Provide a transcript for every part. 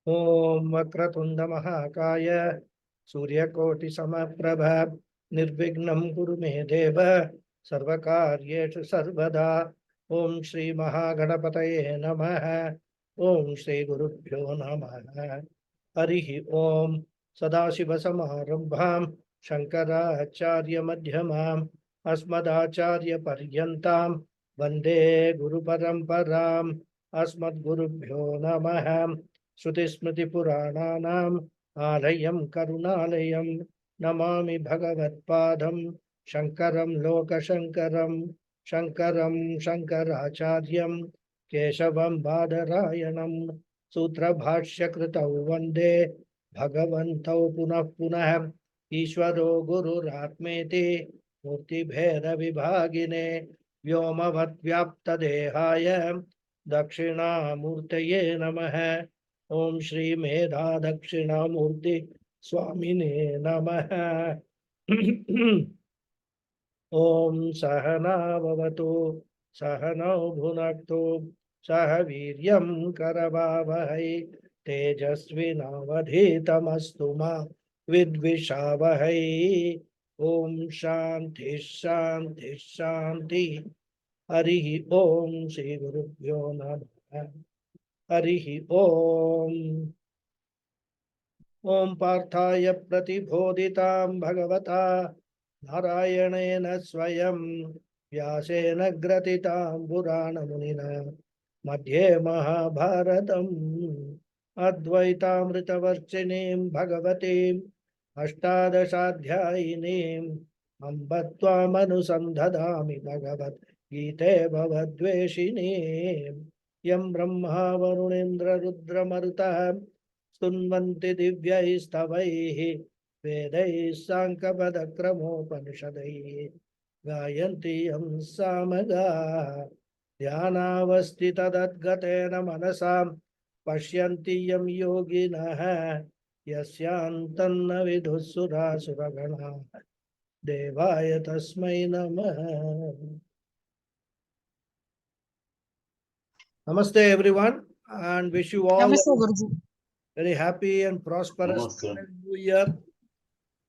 Om Vakratunda Mahakaya Suryakoti Samaprabha Nirvignam Guru Me Deva Sarvakaryeshu Sarvada Om Shri Mahaganapataye Namaha Om Shri Gurubhyo Namaha Harihi Om Sadashiva Samarambham Shankara Acharya Madhyamam Asmadacharya Paryantam Vande Guru Paramparam Asmad Gurubhyo Namaha Shruti Smriti Purananam Alayam Karunalayam Namami Bhagavad Padam Shankaram Loka Shankaram Shankaram Shankaracharyam Keshavam Badarayanam Sutra Bhashya Kritau Vande Bhagavantau Punah Punah Ishvaro Guru Ratmeti Murti Bheda Vibhagine Vyomavat Vyapta Dehaya Dakshina Murtaye Namaha Om Shri Medha Dakshina Murti Swamine Namaha Om Sahana Bhavatu Sahana Bhunaktu Sahaviryam Karavavahai Tejasvinavadhitamastu ma Vidvishavahai Om Shanti Shanti Shanti Harihi Om Shri Gurubhyo Namaha Harihi Om Om Parthaya Pratibodhitam Bhagavata Narayanena Swayam Vyasena Gratitam Purana Munina Madhye Mahabharatam Advaitamritavarchinim Bhagavatim Ashtadashadhyayinim Ambatvam Anusandhadami Bhagavat Gite Bhavadveshinim Yam Brahma Varunendra Rudra Marutah Sunvanti Divyaistavaihi Vedai Sankapadakramopanishadaihi Gayanti Yam Samaga Dhyanavastita Dadgatena Manasam Pashyanti Yam Yoginaha Yasyantanna Vidhusura Suragana Devaya Tasmai Namaha. Namaste everyone and wish you all Namaste, Guruji. very happy and prosperous New Year,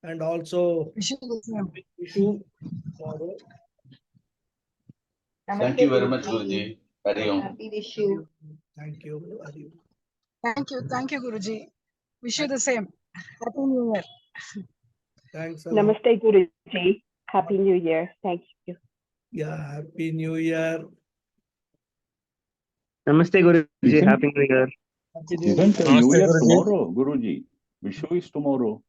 and also Wish you the same. wish you tomorrow. Thank you very much, Guruji. Hari Om. Happy Vishu. Thank you. Hari. Thank you, Guruji. Wish you the same. Happy New Year. Thanks a lot. Namaste, Guruji. Happy New Year. Thank you. Yeah, Happy New Year. Namaste, Guruji. Happy New Year. Happy New Year. Isn't New Namaste, Year Guruji. tomorrow, Guruji? Vishu is tomorrow.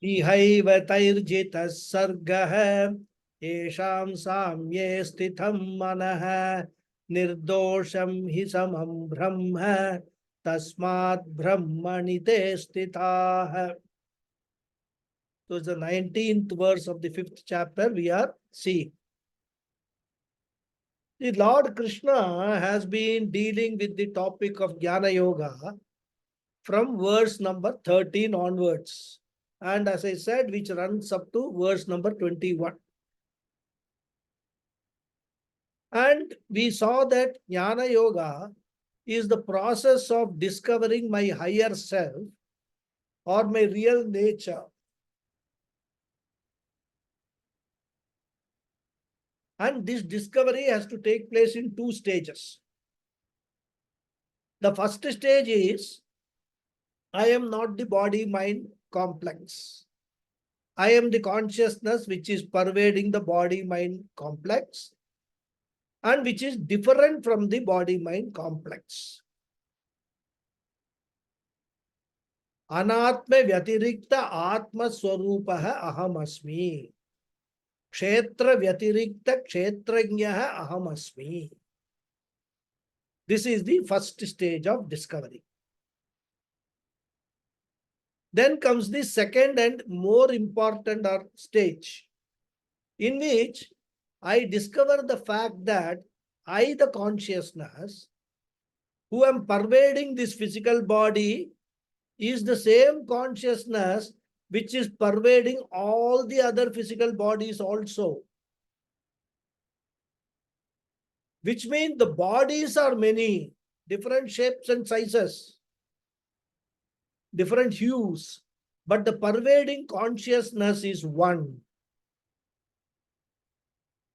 Ihaiva tairjita sargaha yesham samye stitham manaha nirdosham hi samam brahma tasmat brahmani te stitah. So it's the 19th verse of the 5th chapter we are seeing. The Lord Krishna has been dealing with the topic of Jnana Yoga from verse number 13 onwards. And as I said, which runs up to verse number 21. And we saw that Jnana Yoga is the process of discovering my higher self or my real nature. And this discovery has to take place in 2 stages. The first stage is, I am not the body-mind complex. I am the consciousness which is pervading the body-mind complex and which is different from the body-mind complex. Anatma vyatirikta atma swarupaha aham asmi. Kshetra vyatirikta kshetrajnaha aham asmi. This is the first stage of discovery. Then comes the second and more important stage, in which I discover the fact that I, the consciousness, who am pervading this physical body, is the same consciousness which is pervading all the other physical bodies also. Which means the bodies are many, different shapes and sizes, different hues, but the pervading consciousness is one.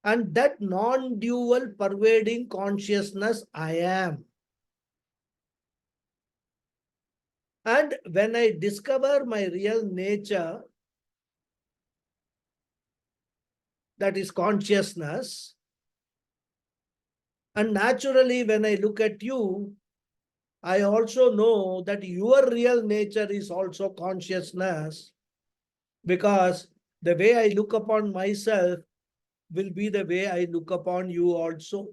And that non-dual pervading consciousness I am. And when I discover my real nature, that is consciousness, and naturally when I look at you, I also know that your real nature is also consciousness, because the way I look upon myself will be the way I look upon you also.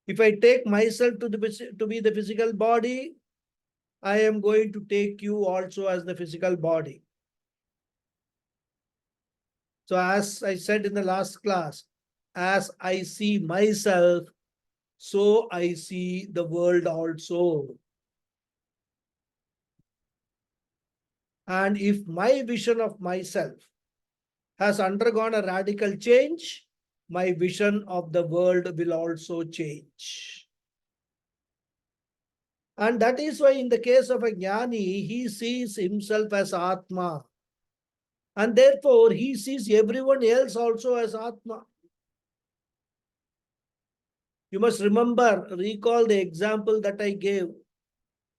If I take myself to be the physical body, I am going to take you also as the physical body. So as I said in the last class, as I see myself, so I see the world also. And if my vision of myself has undergone a radical change, my vision of the world will also change. And that is why in the case of a jnani, he sees himself as Atma. And therefore, he sees everyone else also as Atma. You must recall the example that I gave.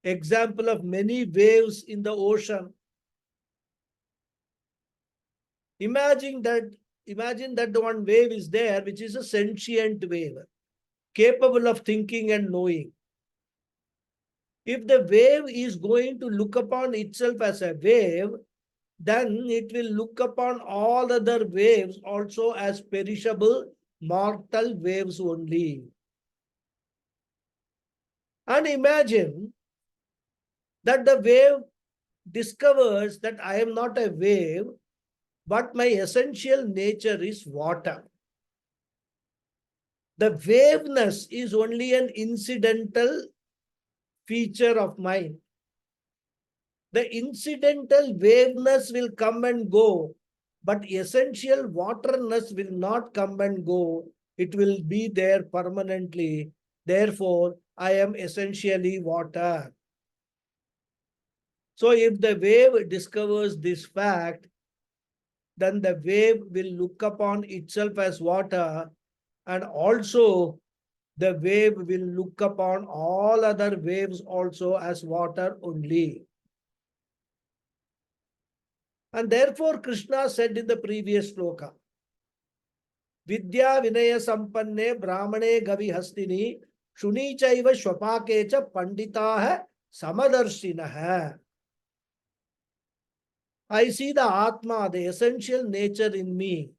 Example of many waves in the ocean. Imagine that the one wave is there, which is a sentient wave, capable of thinking and knowing. If the wave is going to look upon itself as a wave, then it will look upon all other waves also as perishable, mortal waves only. And imagine that the wave discovers that I am not a wave, but my essential nature is water. The waveness is only an incidental feature of mine. The incidental waveness will come and go, but essential waterness will not come and go. It will be there permanently. Therefore, I am essentially water. So if the wave discovers this fact, then the wave will look upon itself as water, and also the wave will look upon all other waves also as water only. And therefore Krishna said in the previous sloka, Vidya Vinaya Sampanne Brahmane Gavi Hastini Shuni Chaiva Shwapakecha Panditaha Samadarshinaha. I see the Atma, the essential nature in me.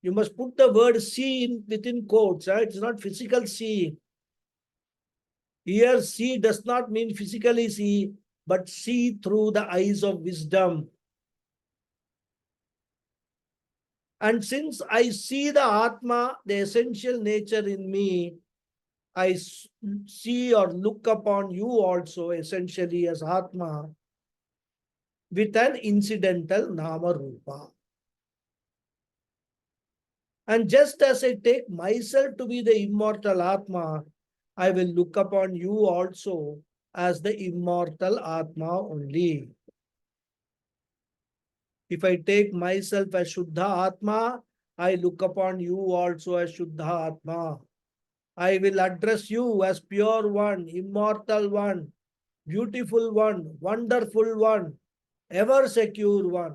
You must put the word see within quotes. It's not physical seeing. Here, see does not mean physically see, but see through the eyes of wisdom. And since I see the Atma, the essential nature in me, I see or look upon you also essentially as Atma with an incidental Nama Rupa. And just as I take myself to be the immortal Atma, I will look upon you also as the immortal Atma only. If I take myself as Shuddha Atma, I look upon you also as Shuddha Atma. I will address you as pure one, immortal one, beautiful one, wonderful one, ever secure one.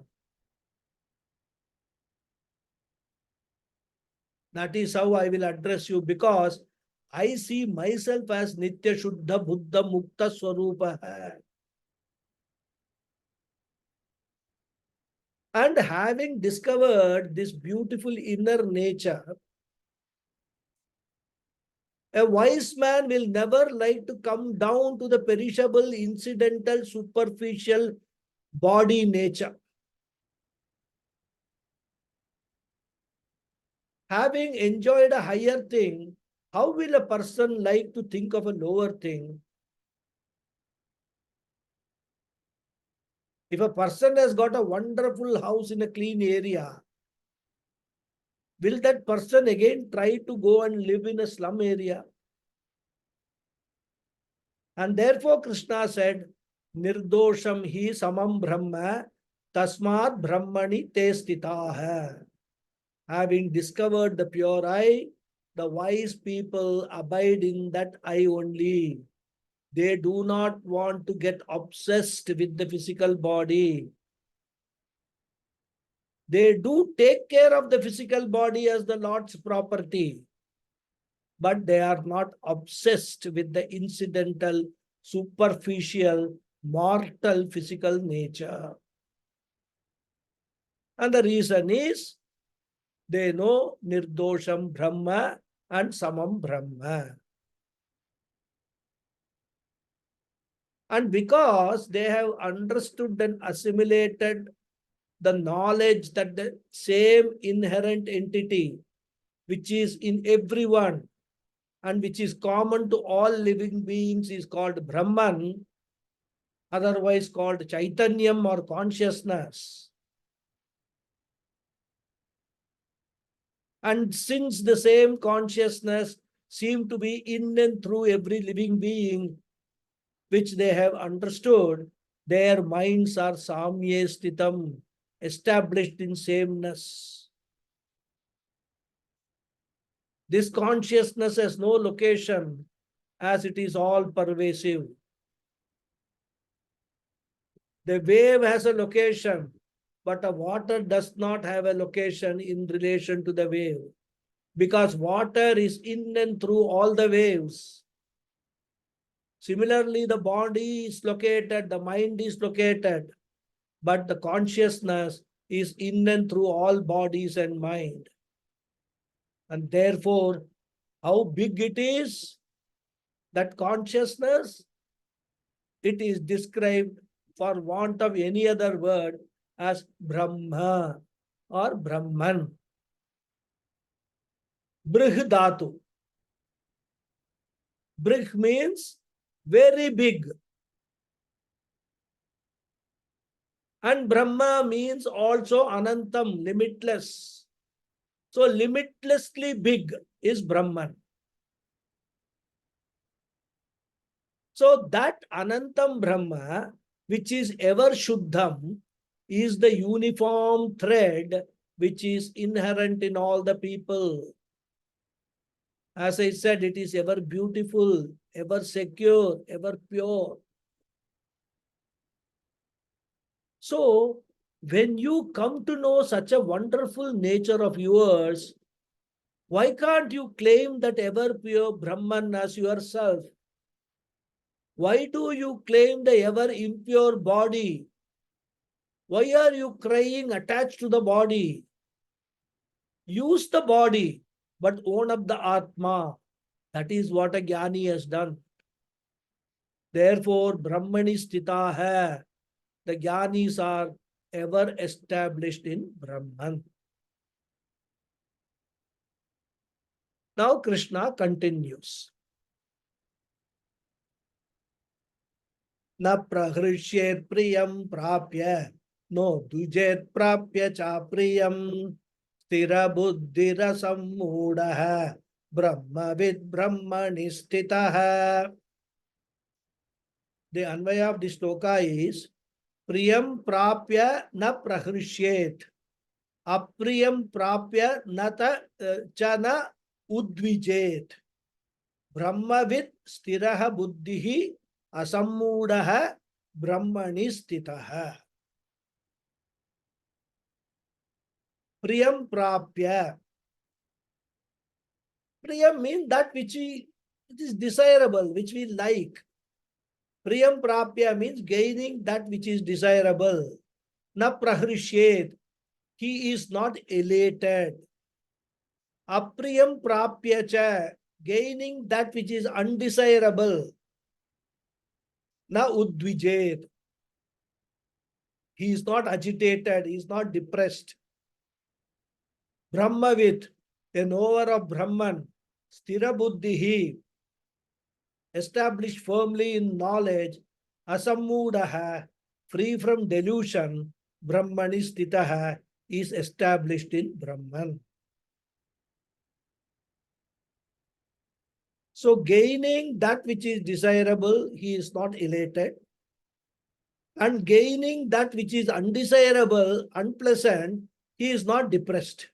That is how I will address you, because I see myself as Nitya Shuddha Buddha Mukta Swarupa hai. And having discovered this beautiful inner nature, a wise man will never like to come down to the perishable, incidental, superficial body nature. Having enjoyed a higher thing, how will a person like to think of a lower thing? If a person has got a wonderful house in a clean area, will that person again try to go and live in a slum area? And therefore Krishna said, Nirdosham hi samam brahma tasmat brahmani te stitaha. Having discovered the pure eye, the wise people abide in that eye only. They do not want to get obsessed with the physical body. They do take care of the physical body as the Lord's property, but they are not obsessed with the incidental, superficial, mortal physical nature. And the reason is they know Nirdosham Brahma and Samam Brahma. And because they have understood and assimilated the knowledge that the same inherent entity, which is in everyone and which is common to all living beings, is called Brahman, otherwise called Chaitanyam or consciousness. And since the same consciousness seems to be in and through every living being, which they have understood, their minds are samye stitam, established in sameness. This consciousness has no location, as it is all pervasive. The wave has a location, but a water does not have a location in relation to the wave, because water is in and through all the waves. Similarly, the body is located, the mind is located, but the consciousness is in and through all bodies and mind. And therefore, how big it is, that consciousness, it is described, for want of any other word, as Brahma or Brahman. Brih Dhatu. Brih means very big. And Brahma means also Anantam, limitless. So limitlessly big is Brahman. So that Anantam Brahma, which is ever Shuddham, is the uniform thread which is inherent in all the people. As I said, it is ever beautiful, ever secure, ever pure. So, when you come to know such a wonderful nature of yours, why can't you claim that ever pure Brahman as yourself? Why do you claim the ever impure body? Why are you crying attached to the body? Use the body, but own up the Atma. That is what a Jnani has done. Therefore, Brahmani Sthita hai. The Jnanis are ever established in Brahman. Now Krishna continues. Na prahrishyet priyam prapya, no dujet prapya cha priyam, stira buddhira sammudaha, brahmavid brahmani sthitaha. The Anvaya of this sloka is Priyam prapya na prahrishyet. Apriyam prapya nata chana udvijet. Brahmavid stiraha buddhihi asammudaha brahmani sthitaha. Priyam prapya. Priyam means that which it is desirable, which we like. Priyam prapya means gaining that which is desirable. Na prahrishyet. He is not elated. Apriyam prapya cha. Gaining that which is undesirable. Na udvijet. He is not agitated. He is not depressed. Brahmavid, a knower of Brahman. Sthira buddhihi. Established firmly in knowledge. Asammudaha. Free from delusion. Brahmani sthitaha. Is established in Brahman. So gaining that which is desirable, he is not elated. And gaining that which is undesirable, unpleasant, he is not depressed.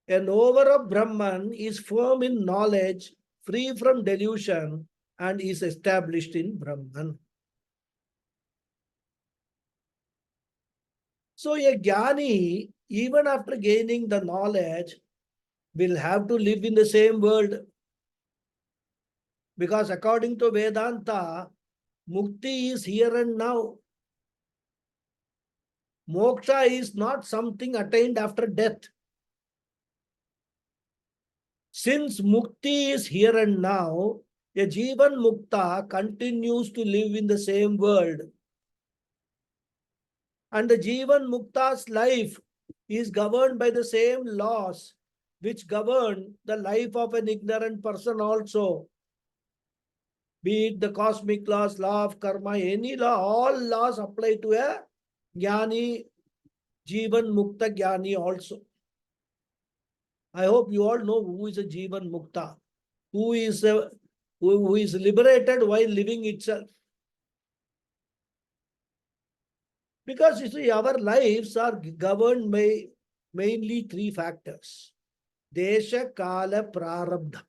A knower of Brahman is firm in knowledge, free from delusion, and is established in Brahman. So a jnani, even after gaining the knowledge, will have to live in the same world. Because according to Vedanta, mukti is here and now. Moksha is not something attained after death. Since mukti is here and now, a Jivan Mukta continues to live in the same world. And the Jivan Mukta's life is governed by the same laws which govern the life of an ignorant person also. Be it the cosmic laws, law of karma, any law, all laws apply to a jnani, Jivan Mukta jnani also. I hope you all know who is a Jivan Mukta, who is liberated while living itself. Because you see, our lives are governed by mainly three factors. Desha, Kala, Prarabdha.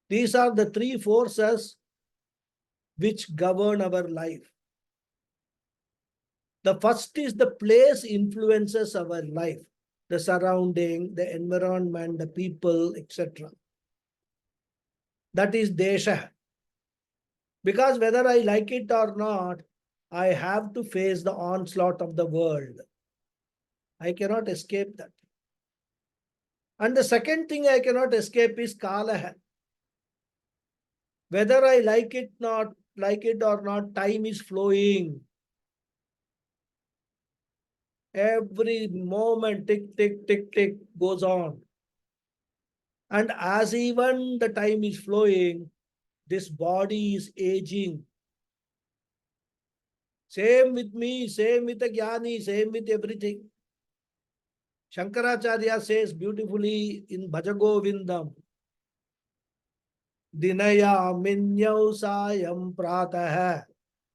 These are the three forces which govern our life. The first is the place influences our life, the surrounding, the environment, the people, etc. That is Desha. Because whether I like it or not, I have to face the onslaught of the world. I cannot escape that. And the second thing I cannot escape is Kala. Whether I like it or not, time is flowing. Every moment, tick, tick, tick, tick, goes on. And as even the time is flowing, this body is aging. Same with me, same with the jnani, same with everything. Shankaracharya says beautifully in Bhajagovindam, Dinaya minyau sayam pratah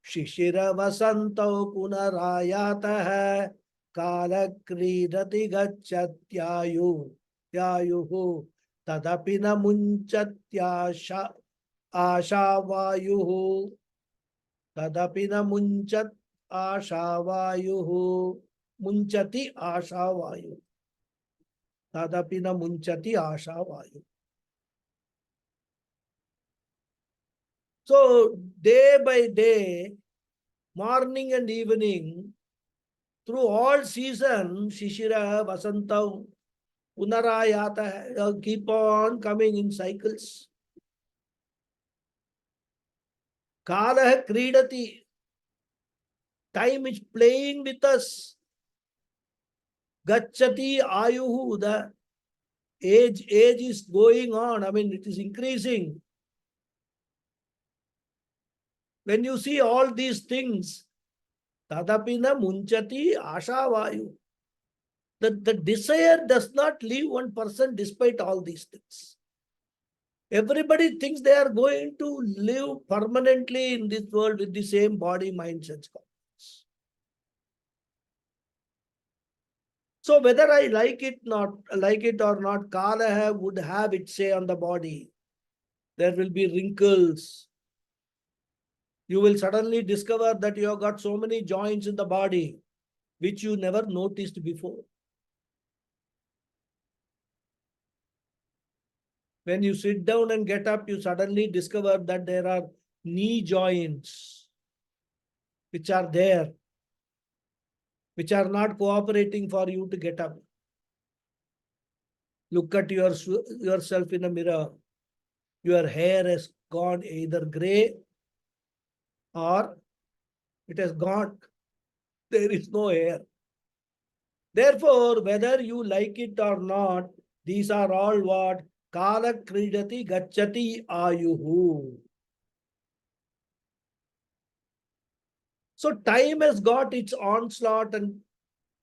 shishira vasantau punarayatah kala kridati gachatyayu yayuhu tadapi na munchatyasha ashavayuhu tadapi na munchat ashavayuhu munchati ashavayu tadapi na munchati ashavayu. So day by day, morning and evening, through all season, Shishira, Vasanta, Punarayata, keep on coming in cycles. Kala Kridati, time is playing with us. Gachati Ayuhu, the age is going on. I mean, it is increasing. When you see all these things, Tadapina Munchati Ashavayu. The desire does not leave one person despite all these things. Everybody thinks they are going to live permanently in this world with the same body, mind, sense, consciousness. So whether I like it or not, Kala would have its say on the body. There will be wrinkles. You will suddenly discover that you have got so many joints in the body, which you never noticed before. When you sit down and get up, you suddenly discover that there are knee joints, which are there, which are not cooperating for you to get up. Look at yourself in a mirror. Your hair has gone either gray or it has gone. There is no hair. Therefore, whether you like it or not, these are all what? Kala kridati gacchati ayuhu. So time has got its onslaught and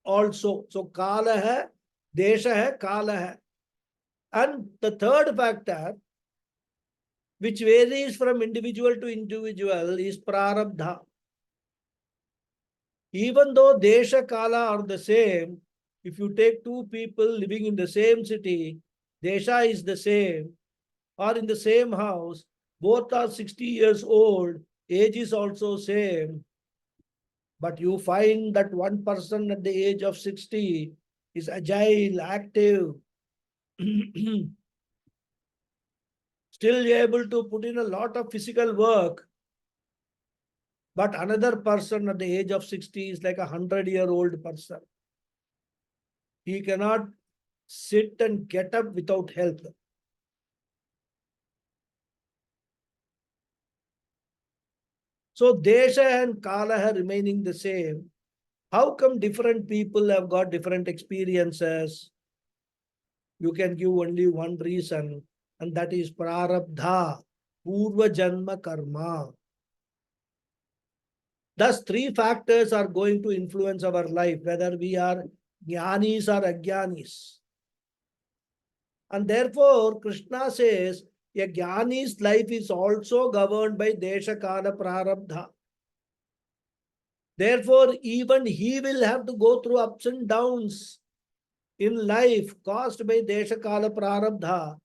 also. So kala hai, desha hai, kala hai. And the third factor, which varies from individual to individual, is prarabdha. Even though desha kala are the same, if you take two people living in the same city, desha is the same, or in the same house, both are 60 years old, age is also same, but you find that one person at the age of 60 is agile, active, still able to put in a lot of physical work, but another person at the age of 60 is like a 100-year-old person. He cannot sit and get up without help. So desha and kala remaining the same. How come different people have got different experiences? You can give only one reason, and that is prarabdha, purva janma karma. Thus, three factors are going to influence our life, whether we are jnanis or ajnanis. And therefore, Krishna says, a jnani's life is also governed by desha kala prarabdha. Therefore, even he will have to go through ups and downs in life caused by desha kala prarabdha,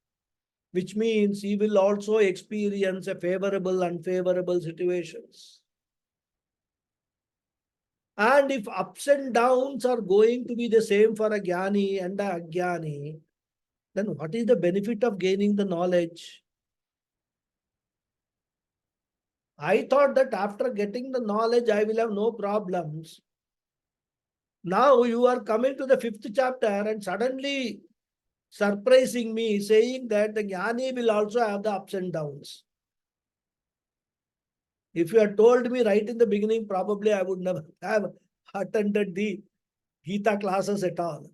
which means he will also experience a favorable, unfavorable situations. And if ups and downs are going to be the same for a jnani and a ajnani, then what is the benefit of gaining the knowledge? I thought that after getting the knowledge, I will have no problems. Now you are coming to the fifth chapter and suddenly surprising me, saying that the jnani will also have the ups and downs. If you had told me right in the beginning, probably I would never have attended the Gita classes at all.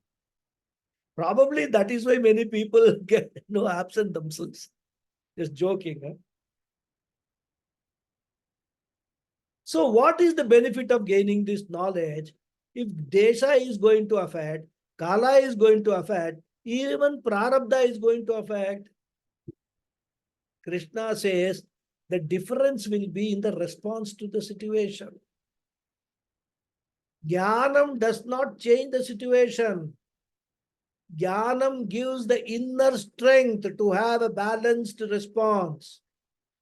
Probably that is why many people get absent themselves. Just joking. Huh? So what is the benefit of gaining this knowledge? If desha is going to affect, kala is going to affect, even prarabdha is going to affect, Krishna says the difference will be in the response to the situation. Jnanam does not change the situation. Jnanam gives the inner strength to have a balanced response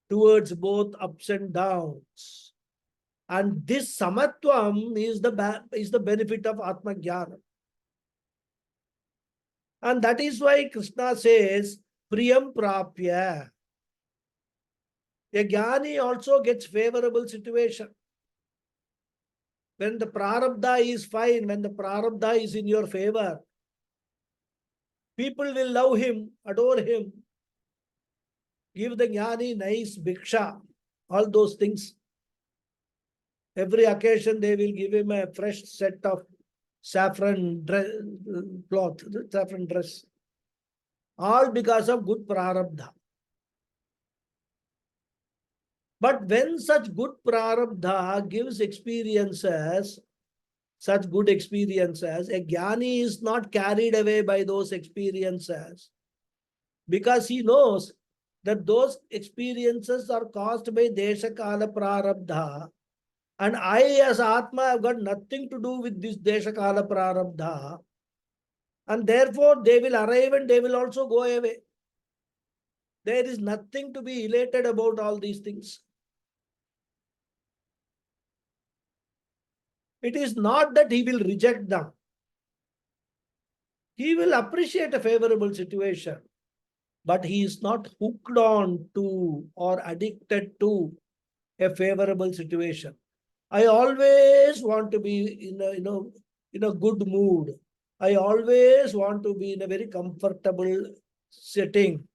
towards both ups and downs. And this samatvam is the benefit of Atma Jnana. And that is why Krishna says, Priyam Prapya. A Jnani also gets favorable situation. When the prarabdha is fine, when the prarabdha is in your favor, people will love him, adore him, give the jnani nice bhiksha, all those things. Every occasion they will give him a fresh set of saffron cloth, saffron dress. All because of good prarabdha. But when such good prarabdha gives experiences, such good experiences, a jnani is not carried away by those experiences because he knows that those experiences are caused by desha kala prarabdha, and I as Atma have got nothing to do with this desha kala prarabdha, and therefore they will arrive and they will also go away. There is nothing to be elated about all these things. It is not that he will reject them. He will appreciate a favorable situation, but he is not hooked on to or addicted to a favorable situation. I always want to be in a good mood. I always want to be in a very comfortable setting.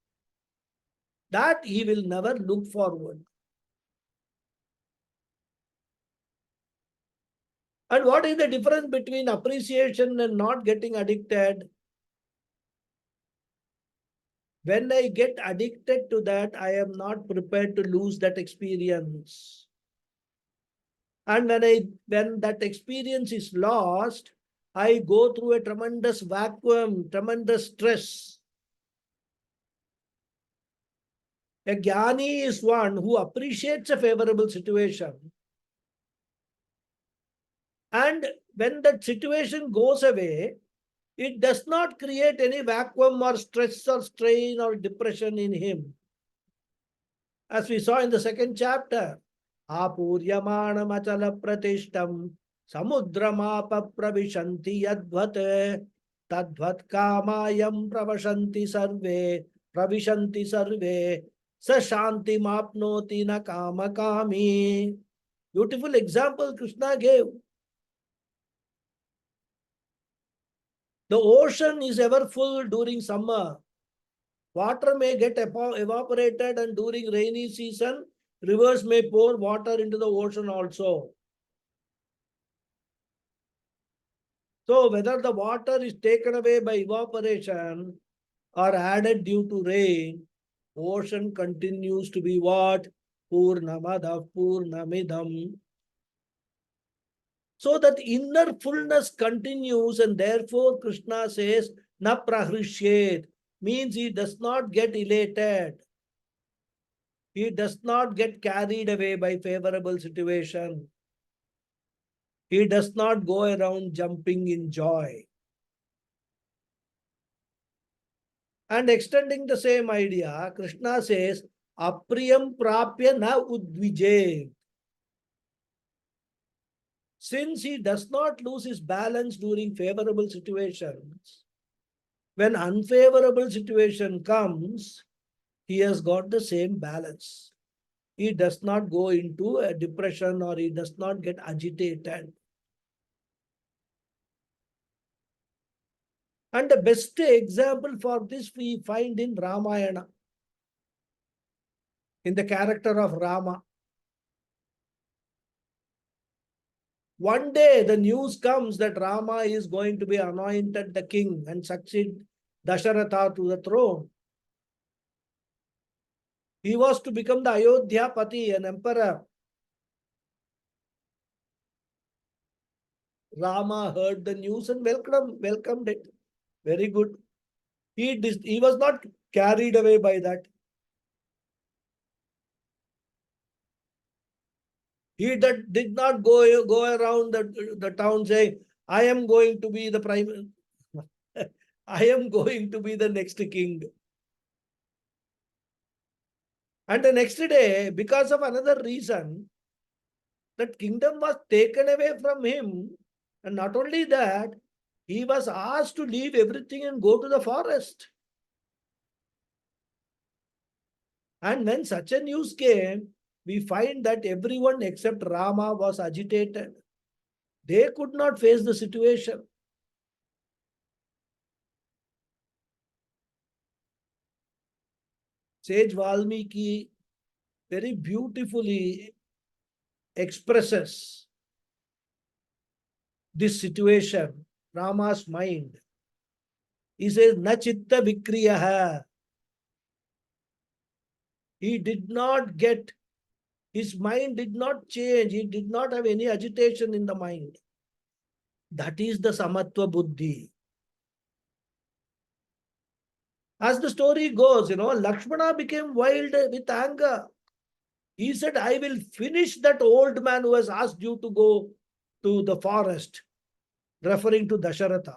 That he will never look forward. And what is the difference between appreciation and not getting addicted? When I get addicted to that, I am not prepared to lose that experience. And when that experience is lost, I go through a tremendous vacuum, tremendous stress. A jnani is one who appreciates a favorable situation. And when that situation goes away, it does not create any vacuum or stress or strain or depression in him. As we saw in the second chapter, Apuryamana machala pratishtam samudramapa pravishanti yadvat tadvat kamayam pravishanti sarve sa shanti mapnoti na kama kami. Beautiful example Krishna gave. The ocean is ever full during summer. Water may get evaporated, and during rainy season, rivers may pour water into the ocean also. So whether the water is taken away by evaporation or added due to rain, ocean continues to be what? Purnamada Purnamidam. So that inner fullness continues, and therefore Krishna says, Na prahrishyet, means he does not get elated. He does not get carried away by favorable situation. He does not go around jumping in joy. And extending the same idea, Krishna says, Apriyam prapya na udvije. Since he does not lose his balance during favorable situations, when unfavorable situation comes, he has got the same balance. He does not go into a depression or he does not get agitated. And the best example for this we find in Ramayana, in the character of Rama. One day the news comes that Rama is going to be anointed the king and succeed Dasharatha to the throne. He was to become the Ayodhyapati, an emperor. Rama heard the news and welcomed it. Very good. He was not carried away by that. He did not go around the town saying, I am going to be the prime, I am going to be the next king. And the next day, because of another reason, that kingdom was taken away from him. And not only that, he was asked to leave everything and go to the forest. And when such a news came, we find that everyone except Rama was agitated. They could not face the situation. Sage Valmiki very beautifully expresses this situation, Rama's mind. He says, Na chitta vikriyaha. He did not get, his mind did not change. He did not have any agitation in the mind. That is the samatva buddhi. As the story goes, Lakshmana became wild with anger. He said, I will finish that old man who has asked you to go to the forest, referring to Dasharatha,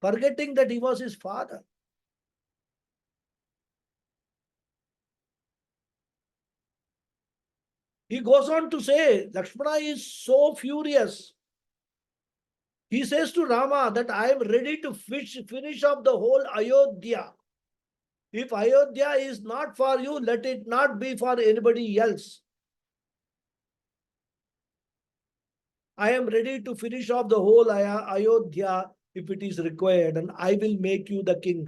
forgetting that he was his father. He goes on to say, Lakshmana is so furious. He says to Rama that I am ready to finish off the whole Ayodhya. If Ayodhya is not for you, let it not be for anybody else. I am ready to finish off the whole Ayodhya if it is required, and I will make you the king.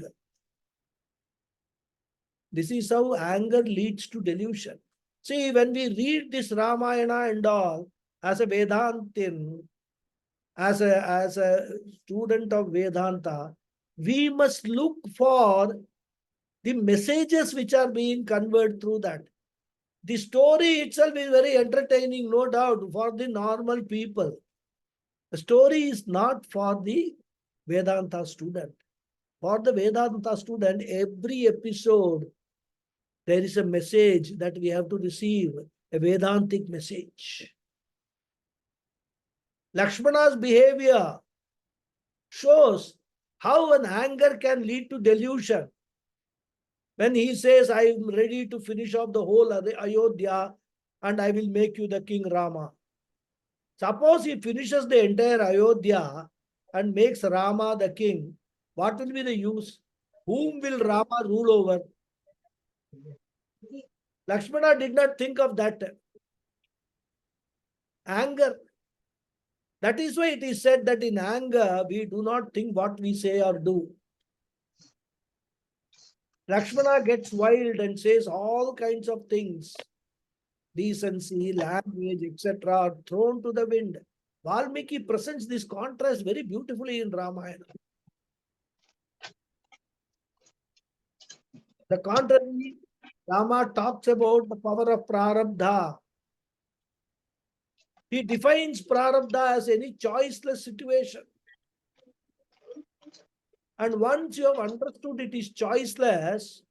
This is how anger leads to delusion. See, when we read this Ramayana and all, as a Vedantin, as a student of Vedanta, we must look for the messages which are being conveyed through that. The story itself is very entertaining, no doubt, for the normal people. The story is not for the Vedanta student. For the Vedanta student, every episode There is a message that we have to receive, a Vedantic message. Lakshmana's behavior shows how an anger can lead to delusion. When he says, I am ready to finish off the whole Ayodhya and I will make you the King Rama. Suppose he finishes the entire Ayodhya and makes Rama the king, what will be the use? Whom will Rama rule over? Lakshmana did not think of that. Anger. That is why it is said that in anger, we do not think what we say or do. Lakshmana gets wild and says all kinds of things. Decency, language, etc. are thrown to the wind. Valmiki presents this contrast very beautifully in Ramayana. The contrary, Rama talks about the power of prarabdha. He defines prarabdha as any choiceless situation. And once you have understood it is choiceless,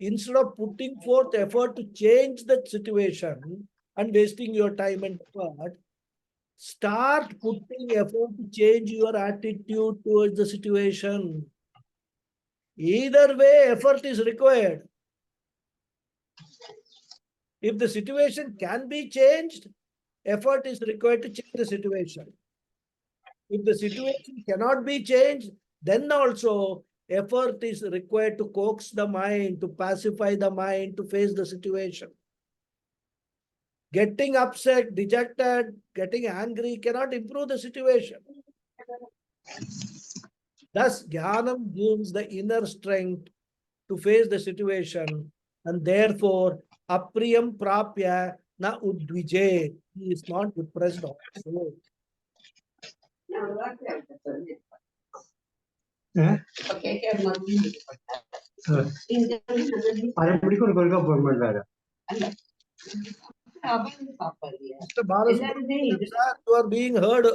instead of putting forth effort to change that situation and wasting your time and effort, start putting effort to change your attitude towards the situation. Either way, effort is required. If the situation can be changed, effort is required to change the situation. If the situation cannot be changed, then also effort is required to coax the mind, to pacify the mind, to face the situation. Getting upset, dejected, getting angry cannot improve the situation. Thus, Jnanam gives the inner strength to face the situation, and therefore, apriyam prapya na udvije. He is not depressed also. Mr. Balasubramanian, sir, you are being heard.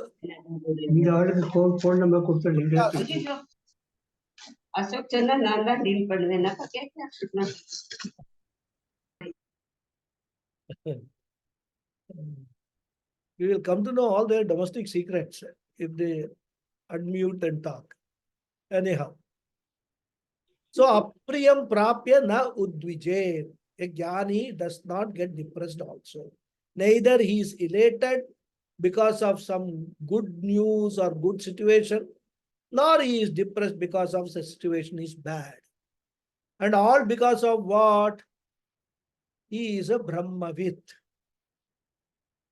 Ashok Chandra Nanda deal पड़ देना का क्या क्या You will come to know all their domestic secrets if they unmute and talk. Anyhow. So, apriyam prapya na udvije. A jnani does not get depressed also. Neither he is elated because of some good news or good situation, nor he is depressed because of the situation is bad. And all because of what? He is a Brahmavit.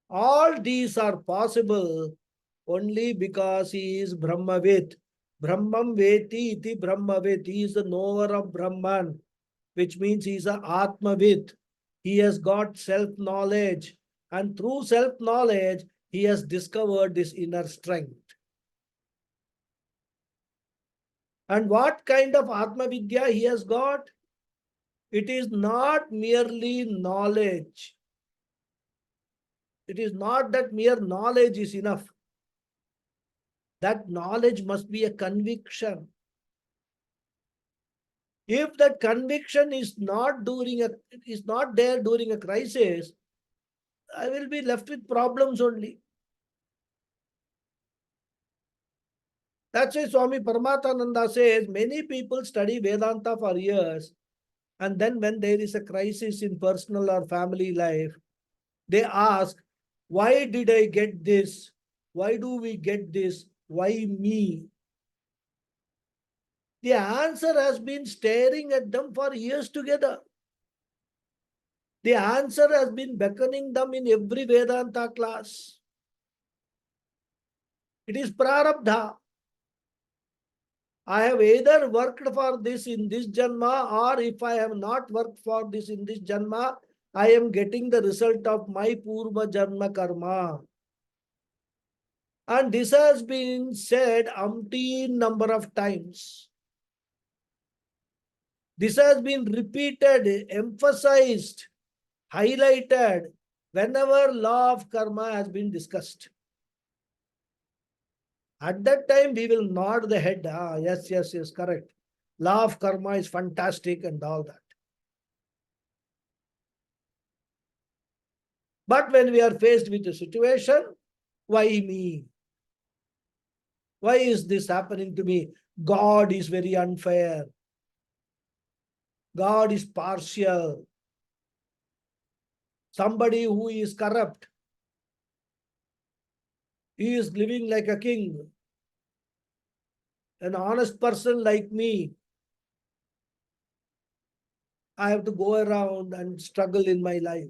All these are possible only because he is Brahmavit. Brahmam veti iti Brahmavit. He is the knower of Brahman, which means he is an Atmavit. He has got self-knowledge. And through self-knowledge, he has discovered this inner strength. And what kind of Atmavidya he has got? It is not merely knowledge. It is not that mere knowledge is enough. That knowledge must be a conviction. If that conviction is not there during a crisis, I will be left with problems only. That's why Swami Paramahansa says many people study Vedanta for years, and then when there is a crisis in personal or family life, they ask, why did I get this? Why do we get this? Why me? The answer has been staring at them for years together. The answer has been beckoning them in every Vedanta class. It is prarabdha. I have either worked for this in this janma, or if I have not worked for this in this janma, I am getting the result of my purva janma karma. And this has been said umpteen number of times. This has been repeated, emphasized, highlighted whenever law of karma has been discussed. At that time, we will nod the head. Ah, yes, correct. Law of karma is fantastic and all that. But when we are faced with a situation, why me? Why is this happening to me? God is very unfair. God is partial. Somebody who is corrupt, he is living like a king. An honest person like me, I have to go around and struggle in my life.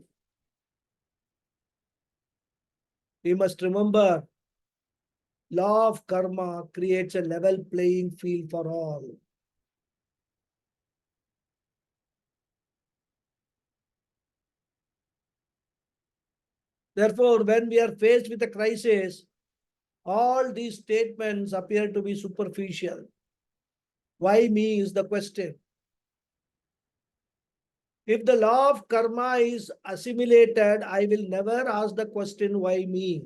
We must remember, law of karma creates a level playing field for all. Therefore, when we are faced with a crisis, all these statements appear to be superficial. Why me is the question. If the law of karma is assimilated, I will never ask the question, why me?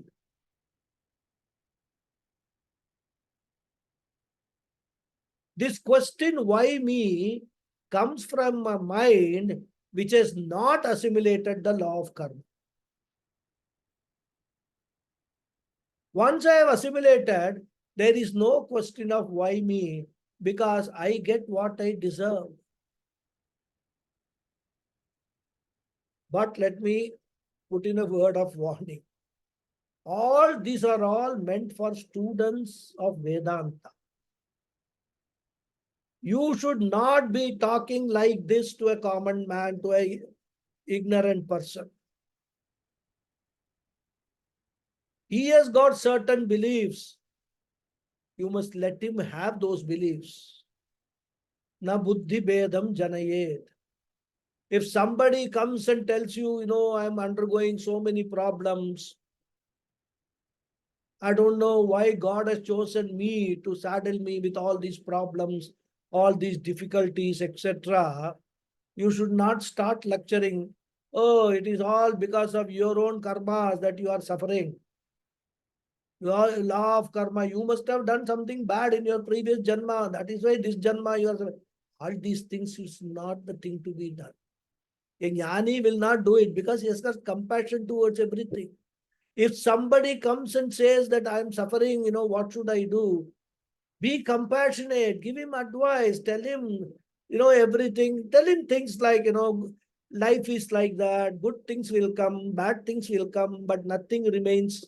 This question, why me, comes from a mind which has not assimilated the law of karma. Once I have assimilated, there is no question of why me, because I get what I deserve. But let me put in a word of warning. All these are all meant for students of Vedanta. You should not be talking like this to a common man, to an ignorant person. He has got certain beliefs. You must let him have those beliefs. Na buddhi bedam janayet. If somebody comes and tells you, I'm undergoing so many problems, I don't know why God has chosen me to saddle me with all these problems, all these difficulties, etc. You should not start lecturing, oh, it is all because of your own karmas that you are suffering. Your law of karma, you must have done something bad in your previous janma. That is why this janma you are suffering. All these things is not the thing to be done. A jnani will not do it because he has got compassion towards everything. If somebody comes and says that I am suffering, what should I do? Be compassionate, give him advice, tell him, everything. Tell him things like, life is like that, good things will come, bad things will come, but nothing remains.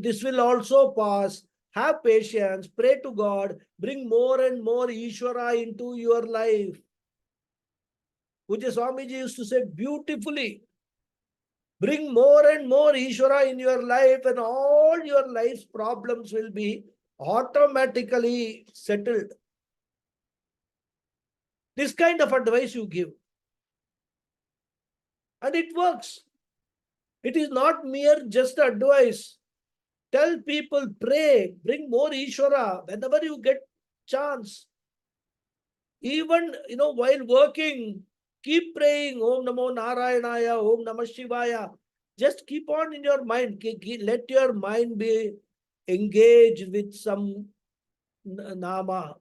This will also pass. Have patience, pray to God, bring more and more Ishvara into your life. Puja Swamiji used to say beautifully, bring more and more Ishvara in your life and all your life's problems will be automatically settled. This kind of advice you give. And it works. It is not mere just advice. Tell people, pray, bring more Ishvara whenever you get chance. Even, while working, keep praying, Om Namo Narayanaya, Om Namah Shivaya. Just keep on in your mind. Let your mind be engaged with some nama.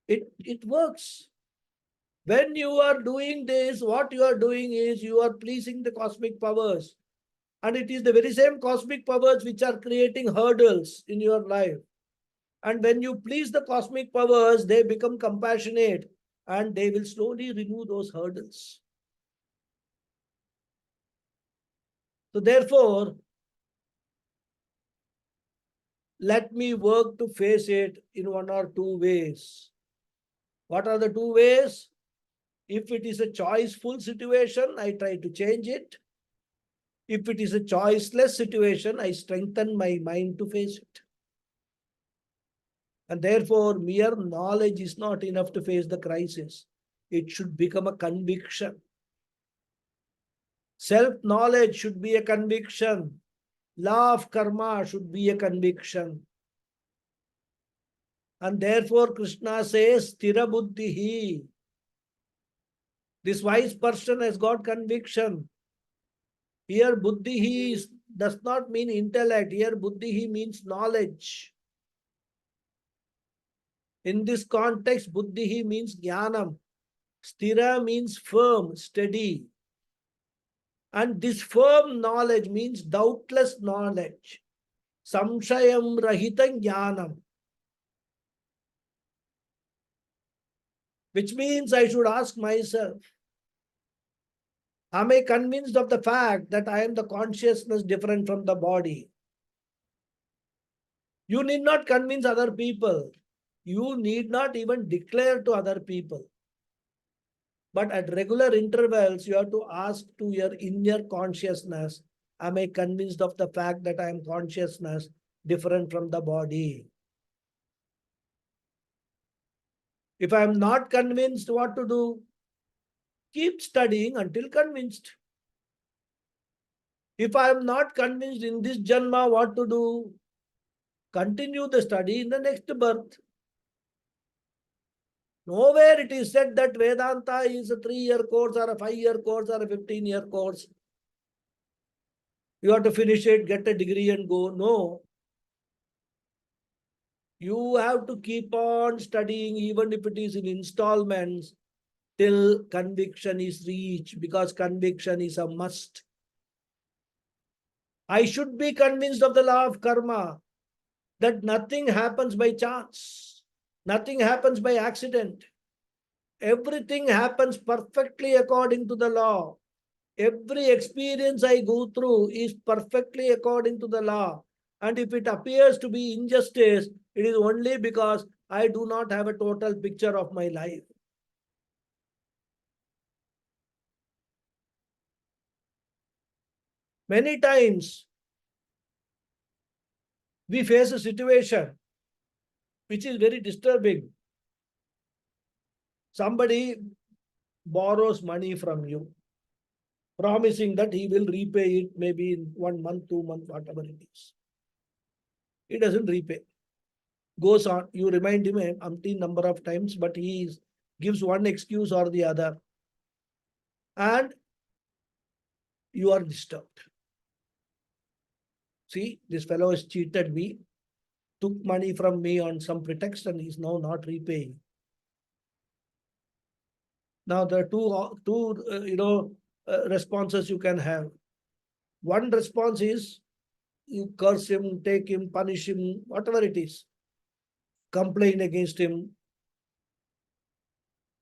It works. When you are doing this, what you are doing is you are pleasing the cosmic powers. And it is the very same cosmic powers which are creating hurdles in your life. And when you please the cosmic powers, they become compassionate and they will slowly remove those hurdles. So therefore, let me work to face it in one or two ways. What are the two ways? If it is a choiceful situation, I try to change it. If it is a choiceless situation, I strengthen my mind to face it. And therefore, mere knowledge is not enough to face the crisis. It should become a conviction. Self-knowledge should be a conviction. Law of karma should be a conviction. And therefore, Krishna says, Sthira buddhihi. This wise person has got conviction. Here, buddhihi does not mean intellect. Here, buddhihi means knowledge. In this context, buddhihi means jnanam. Sthira means firm, steady. And this firm knowledge means doubtless knowledge. Samshayam rahita jnanam. Which means I should ask myself, am I convinced of the fact that I am the consciousness different from the body? You need not convince other people. You need not even declare to other people. But at regular intervals, you have to ask to your inner consciousness, am I convinced of the fact that I am consciousness different from the body? If I am not convinced, what to do? Keep studying until convinced. If I am not convinced in this Janma, what to do? Continue the study in the next birth. Nowhere it is said that Vedanta is a 3-year course or a 5-year course or a 15-year course. You have to finish it, get a degree and go. No. You have to keep on studying even if it is in installments till conviction is reached, because conviction is a must. I should be convinced of the law of karma, that nothing happens by chance. Nothing happens by accident. Everything happens perfectly according to the law. Every experience I go through is perfectly according to the law. And if it appears to be injustice, it is only because I do not have a total picture of my life. Many times, we face a situation which is very disturbing. Somebody borrows money from you, promising that he will repay it maybe in 1 month, 2 months, whatever it is. He doesn't repay. Goes on. You remind him an umpteen number of times, but he gives one excuse or the other. And you are disturbed. See, this fellow has cheated me, took money from me on some pretext, and is now not repaying. Now there are two responses you can have. One response is you curse him, take him, punish him, whatever it is. Complain against him.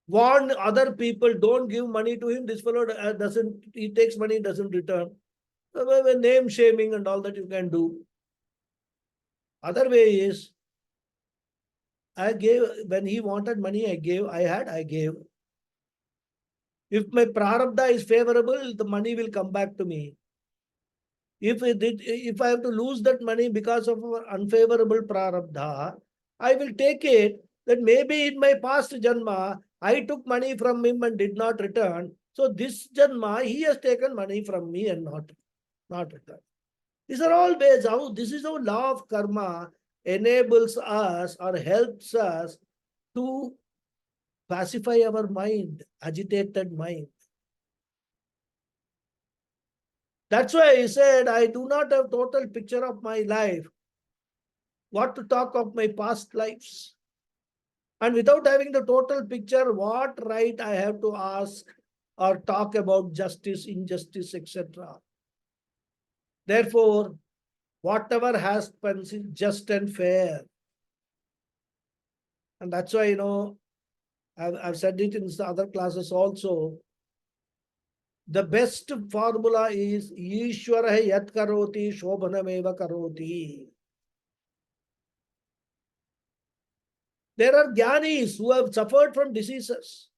Warn other people, don't give money to him. This fellow he takes money, doesn't return. Name shaming and all that you can do. Other way is, I gave, when he wanted money, I gave, I gave. If my prarabdha is favorable, the money will come back to me. If I have to lose that money because of our unfavorable prarabdha, I will take it that maybe in my past janma, I took money from him and did not return. So this janma, he has taken money from me and not returned. These are all ways how this is how law of karma enables us or helps us to pacify our mind, agitated mind. That's why I said I do not have total picture of my life. What to talk of my past lives? And without having the total picture, what right I have to ask or talk about justice, injustice, etc. Therefore, whatever happens is just and fair. And that's why, I've said it in other classes also. The best formula is Ishwara yat karoti shobhanameva karoti. There are jnanis who have suffered from diseases.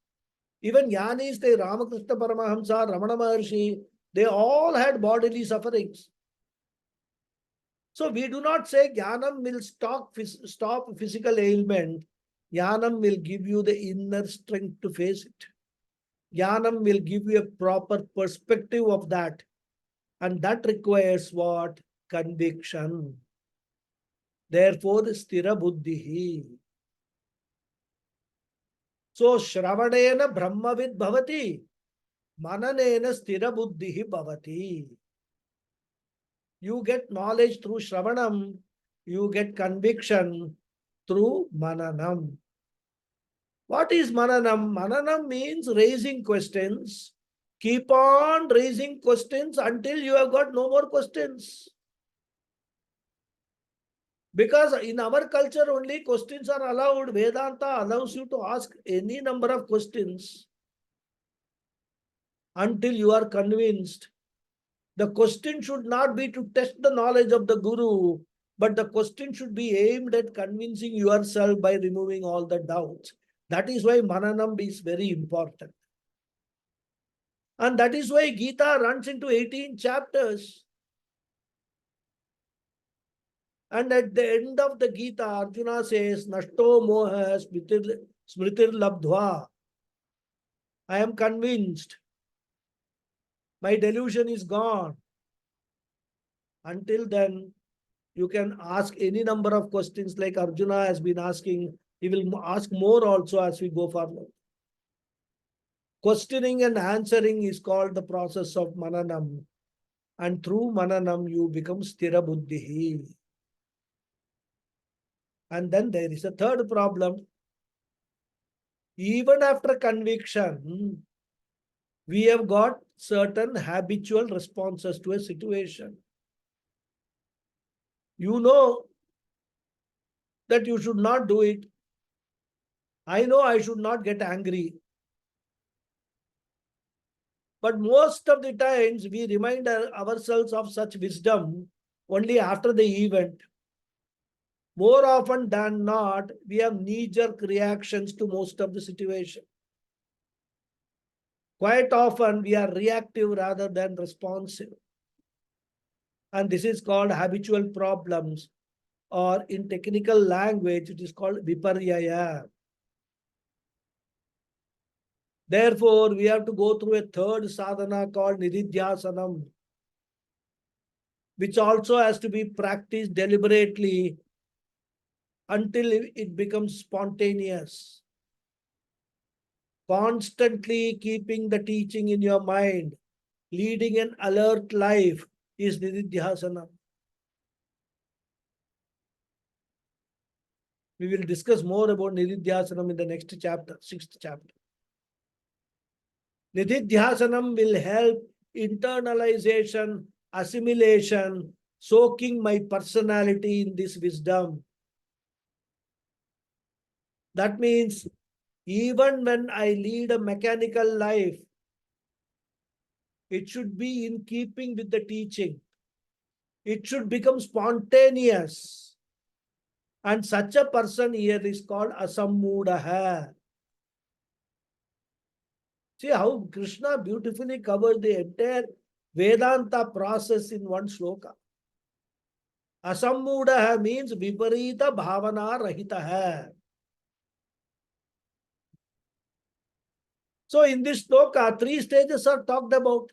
Even jnanis, the Ramakrishna Paramahamsa, Ramana Maharshi, they all had bodily sufferings. So we do not say jnanam will stop physical ailment. Jnanam will give you the inner strength to face it. Jnanam will give you a proper perspective of that. And that requires what? Conviction. Therefore, the sthira buddhihi. So, shravanena brahmavid bhavati. Mananena sthira buddhihi bhavati. You get knowledge through shravanam. You get conviction through mananam. What is mananam? Mananam means raising questions. Keep on raising questions until you have got no more questions. Because in our culture only questions are allowed. Vedanta allows you to ask any number of questions until you are convinced. The question should not be to test the knowledge of the Guru, but the question should be aimed at convincing yourself by removing all the doubts. That is why Mananam is very important. And that is why Gita runs into 18 chapters. And at the end of the Gita, Arjuna says, Nashto moha smritir labdhva. I am convinced. My delusion is gone. Until then, you can ask any number of questions like Arjuna has been asking. He will ask more also as we go forward. Questioning and answering is called the process of Mananam. And through Mananam, you become Sthira Buddhi. And then there is a third problem. Even after conviction, we have got certain habitual responses to a situation. You know that you should not do it. I know I should not get angry. But most of the times we remind ourselves of such wisdom only after the event. More often than not, we have knee-jerk reactions to most of the situation. Quite often we are reactive rather than responsive. And this is called habitual problems, or in technical language, it is called viparyaya. Therefore, we have to go through a third sadhana called nididhyasanam, which also has to be practiced deliberately until it becomes spontaneous. Constantly keeping the teaching in your mind, leading an alert life is nididhyasanam. We will discuss more about nididhyasanam in the next chapter, 6th chapter. Nididhyasanam will help internalization, assimilation, soaking my personality in this wisdom. That means even when I lead a mechanical life, it should be in keeping with the teaching. It should become spontaneous. And such a person here is called asammudaha. See how Krishna beautifully covered the entire Vedanta process in one shloka. Asammudaha means viparita bhavana rahitaha. So in this shloka, 3 stages are talked about.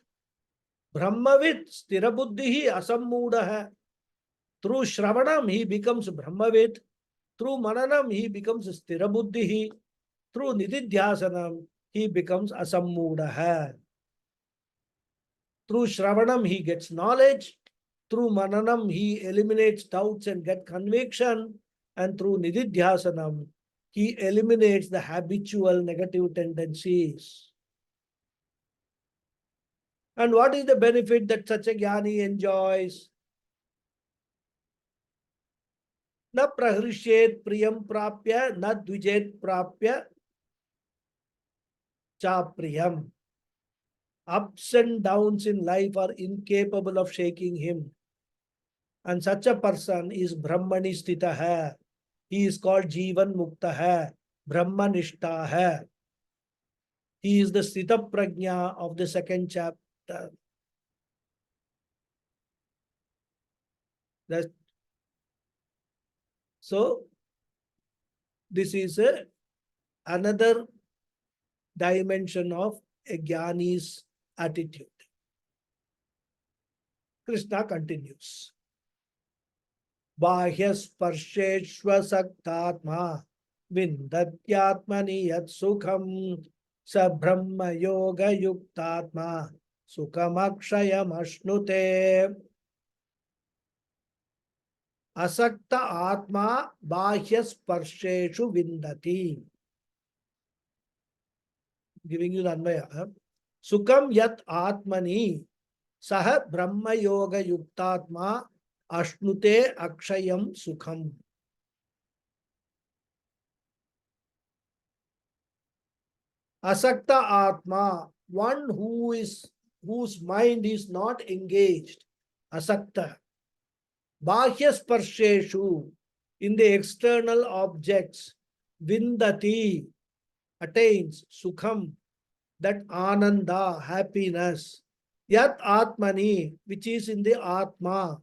Brahmavit sthirabuddhihi asammudaha. Through Shravanam, he becomes Brahmavit. Through Mananam, he becomes sthirabuddhihi. Through Nididhyasanam, he becomes asammudaha. Through Shravanam, he gets knowledge. Through Mananam, he eliminates doubts and gets conviction. And through Nididhyasanam, he eliminates the habitual negative tendencies. And what is the benefit that such a jnani enjoys? Na prahrishet priyam prapya, na dvijet prapya cha priyam. Ups and downs in life are incapable of shaking him. And such a person is Brahmani sthitaha. He is called Jivan Muktaha, Brahmanishtaha. He is the Sthita Prajna of the 2nd chapter. So, this is another dimension of a jnani's attitude. Krishna continues. Bahyasparsheshva saktatma vindatyatmani yat sukham sa brahma yoga yuktatma sukhamakshayam ashnute. Asakta atma bahyasparsheshu vindati. giving you the Anvaya. Sukham yat atmani saha brahma yoga yuktatma ashnute akshayam sukham. Asakta atma, one whose mind is not engaged. Asakta. Bahya sparsheshu, in the external objects. Vindati, attains. Sukham, that ananda, happiness. Yat atmani, which is in the atma.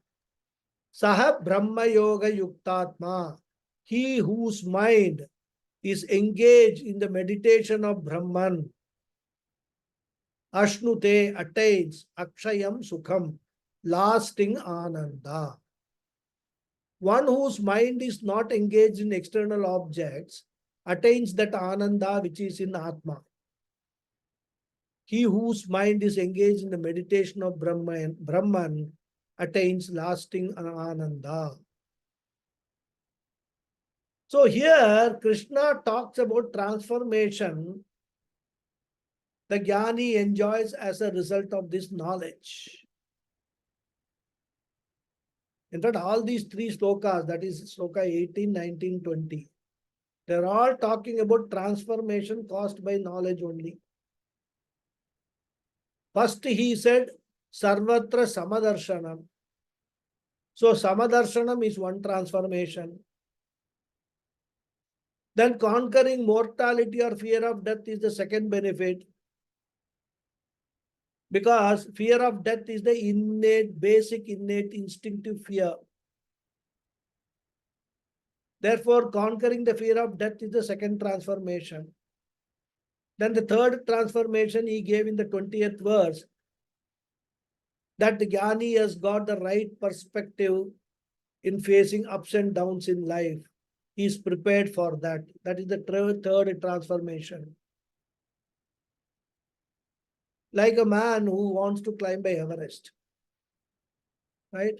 Saha brahma yoga yuktatma, he whose mind is engaged in the meditation of Brahman. Ashnute, attains. Akshayam sukham, lasting ananda. One whose mind is not engaged in external objects attains that ananda which is in Atma. He whose mind is engaged in the meditation of Brahman attains lasting ananda. So here Krishna talks about transformation the Jnani enjoys as a result of this knowledge. In fact, all these three slokas, that is sloka 18, 19, 20, they're all talking about transformation caused by knowledge only. First he said, Sarvatra Samadarshanam. So Samadarshanam is one transformation. Then conquering mortality or fear of death is the second benefit. Because fear of death is the basic innate instinctive fear. Therefore, conquering the fear of death is the second transformation. Then the third transformation he gave in the 20th verse, that the Jnani has got the right perspective in facing ups and downs in life. He is prepared for that. That is the third transformation. Like a man who wants to climb Everest, right?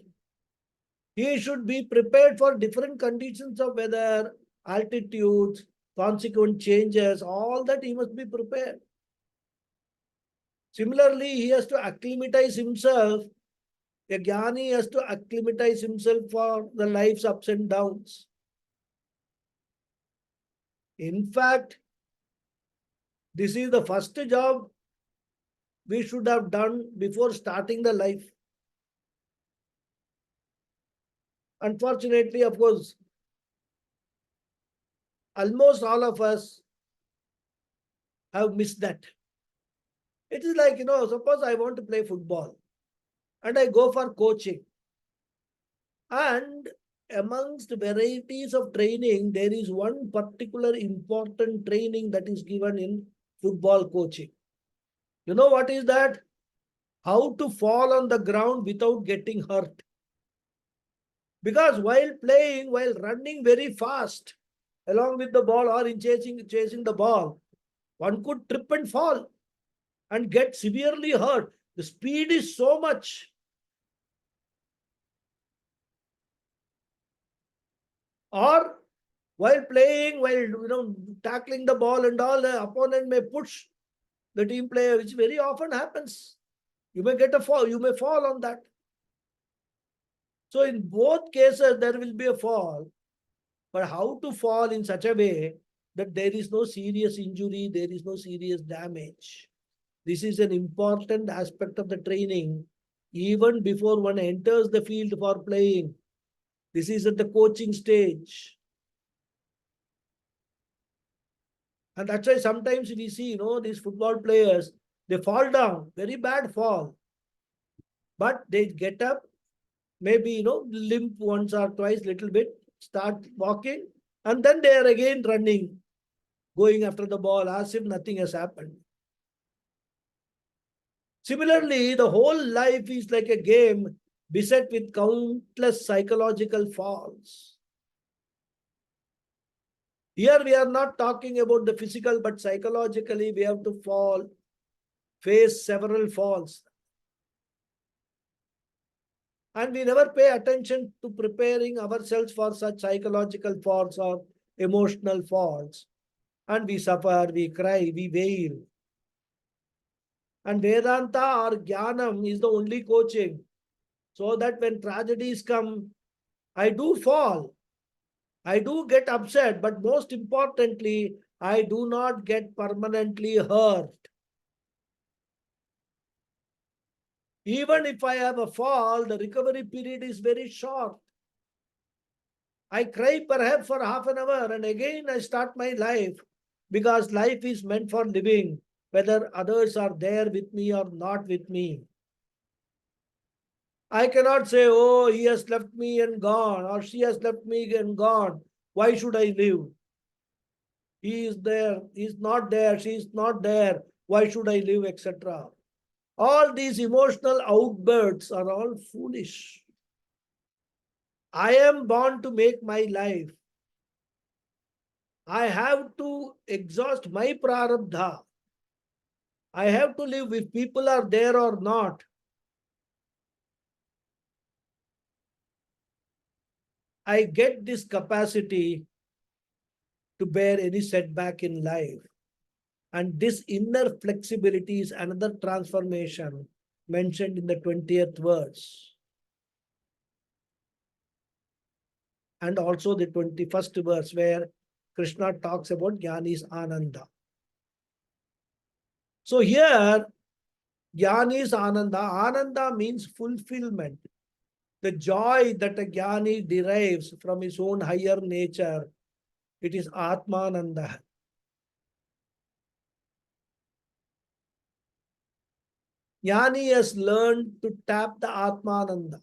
He should be prepared for different conditions of weather, altitudes, consequent changes, all that he must be prepared. Similarly, he has to acclimatize himself. A Jnani has to acclimatize himself for the life's ups and downs. In fact, this is the first job we should have done before starting the life. Unfortunately, of course, almost all of us have missed that. It is like, suppose I want to play football and I go for coaching. And amongst varieties of training, there is one particular important training that is given in football coaching. You know what is that? How to fall on the ground without getting hurt. Because while playing, while running very fast along with the ball or in chasing the ball, one could trip and fall and get severely hurt. The speed is so much. Or while playing, while tackling the ball and all, the opponent may push the team player, which very often happens. You may get a fall, you may fall on that. So in both cases, there will be a fall. But how to fall in such a way that there is no serious injury, there is no serious damage. This is an important aspect of the training, even before one enters the field for playing. This is at the coaching stage. And that's why sometimes we see, these football players, they fall down, very bad fall. But they get up, maybe, limp once or twice, little bit, start walking, and then they are again running, going after the ball as if nothing has happened. Similarly, the whole life is like a game beset with countless psychological falls. Here we are not talking about the physical, but psychologically we have to fall, face several falls. And we never pay attention to preparing ourselves for such psychological falls or emotional falls. And we suffer, we cry, we wail. And Vedanta or Jnanam is the only coaching. So that when tragedies come, I do fall. I do get upset, but most importantly, I do not get permanently hurt. Even if I have a fall, the recovery period is very short. I cry perhaps for half an hour and again I start my life, because life is meant for living, whether others are there with me or not with me. I cannot say, oh, he has left me and gone, or she has left me and gone. Why should I live? He is there, he is not there, she is not there. Why should I live, etc. All these emotional outbursts are all foolish. I am born to make my life. I have to exhaust my prarabdha. I have to live if people are there or not. I get this capacity to bear any setback in life. And this inner flexibility is another transformation mentioned in the 20th verse. And also the 21st verse, where Krishna talks about Jnani's Ananda. So here, Jnani's Ananda. Ananda means fulfillment. The joy that a Jnani derives from his own higher nature, it is Atmananda. Jnani has learned to tap the Atmananda.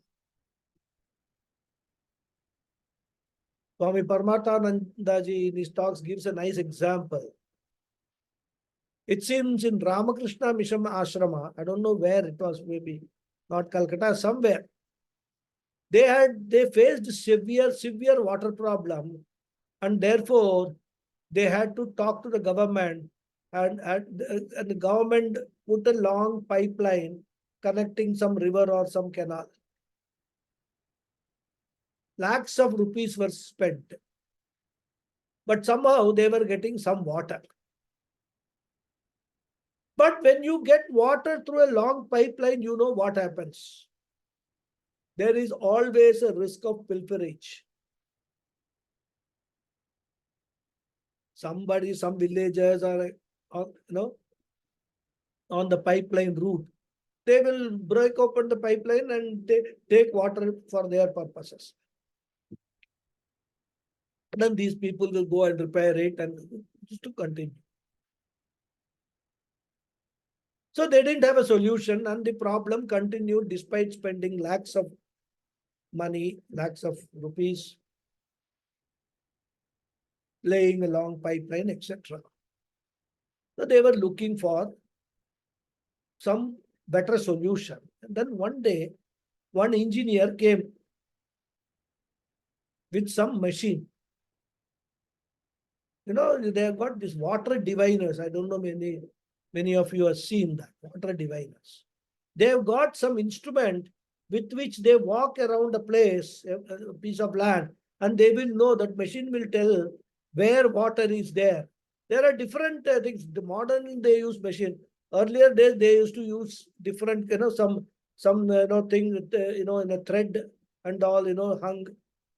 Swami Paramatmanandaji in his talks gives a nice example. It seems in Ramakrishna Mission Ashrama, I don't know where it was, maybe not Calcutta, somewhere. They faced severe water problem, and therefore they had to talk to the government, and the government put a long pipeline connecting some river or some canal. Lakhs of rupees were spent, but somehow they were getting some water. But when you get water through a long pipeline, you know what happens. There is always a risk of pilferage. Some villagers are, on the pipeline route. They will break open the pipeline and they take water for their purposes. Then these people will go and repair it and just to continue. So they didn't have a solution, and the problem continued despite spending lakhs of money, lakhs of rupees, laying a long pipeline, etc. So they were looking for some better solution. And then one day, one engineer came with some machine. They have got these water diviners. I don't know, many of you have seen that, water diviners. They have got some instrument with which they walk around a place, a piece of land, and they will know, that machine will tell where water is there. There are different things. The modern, they use machine. Earlier days, they used to use different, some thing, in a thread and all, hung.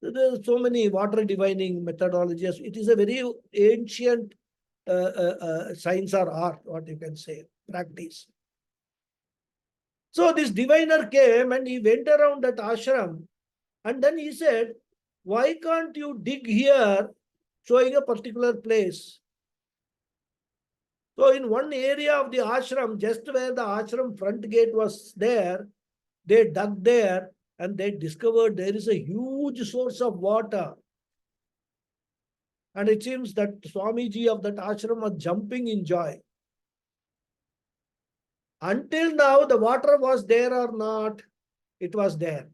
There are so many water divining methodologies. It is a very ancient science or art, what you can say, practice. So this diviner came and he went around that ashram, and then he said, why can't you dig here, showing a particular place? So in one area of the ashram, just where the ashram front gate was there, they dug there and they discovered there is a huge source of water. And it seems that Swamiji of that ashram was jumping in joy. Until now, the water was there or not, it was there.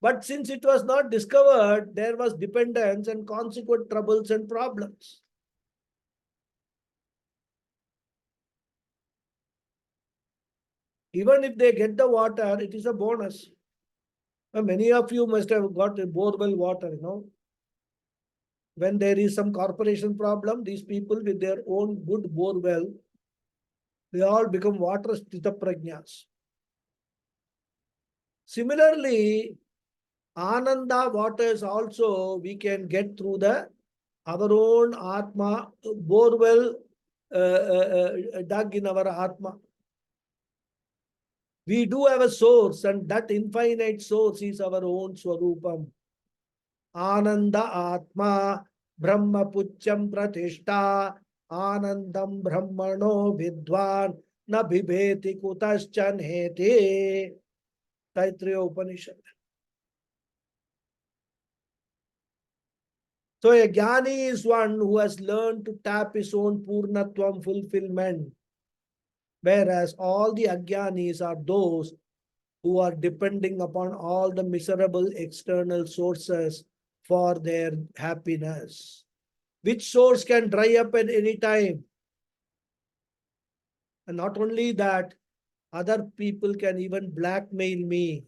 But since it was not discovered, there was dependence and consequent troubles and problems. Even if they get the water, it is a bonus. Many of you must have got a borewell water, When there is some corporation problem, these people with their own good borewell, They all become water sthita prajnas. Similarly, Ananda waters also we can get through our own Atma, borewell dug in our Atma. We do have a source, and that infinite source is our own Swarupam. Ananda Atma Brahma Pucham Pratishta Anandam Brahmano Vidwan Na Bibheti Kutaschan Hete. Taittiriya Upanishad. So a jnani is one who has learned to tap his own purnatvam fulfillment, whereas all the ajnanis are those who are depending upon all the miserable external sources for their happiness. Which source can dry up at any time? And not only that, other people can even blackmail me.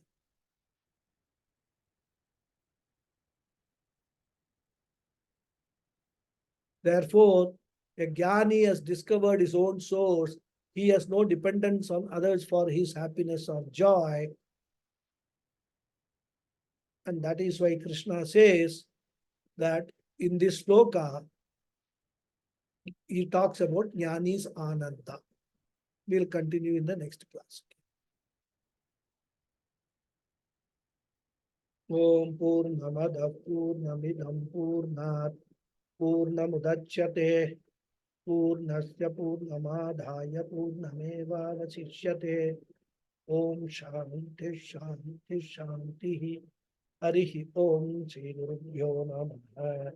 Therefore, a jnani has discovered his own source. He has no dependence on others for his happiness or joy. And that is why Krishna says that in this sloka, he talks about jnani's ananda. We'll continue in the next class. Om Purnamada Purnamidam Purnat Purnamudachyate Purnasya Purnamadhaya Purnameva Vasishyate Om Shanti Shanti Shanti Harihi Om Shri Gurubhyo Namaha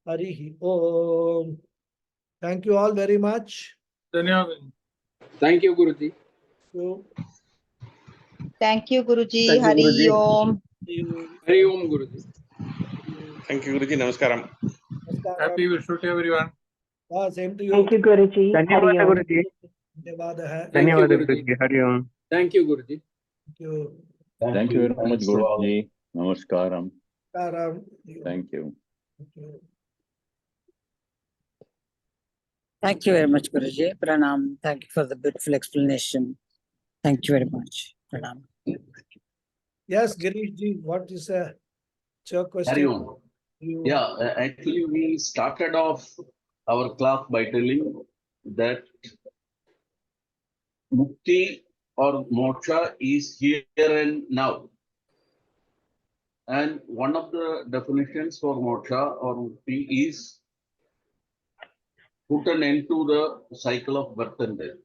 Harihi Om. Thank you all very much. Thank you, Guruji. So, Thank you, Guruji. Thank you, Hari Guruji. Om. see you. Hari Om, Guruji. Thank you, Guruji. Namaskaram. Happy Vishu to everyone. Same to you. Thank you, Guruji. Hari Dhanyawada, Om. Guruji. Dhanyawad. Thank you, Dhanyawada, Guruji. Guruji. Hari Om. Thank you, Guruji. Thank you. Thank you very much, Thanks to all. Guruji. Namaskaram. Karam. Thank you. Thank you. Thank you very much, Guruji. Pranam. Thank you for the beautiful explanation. Thank you very much. Pranam. Yes, Girish ji, what is your question? Hari Om. Yeah, actually, we started off our class by telling that mukti or moksha is here and now. And one of the definitions for moksha or mukti is put an end to the cycle of birth and death.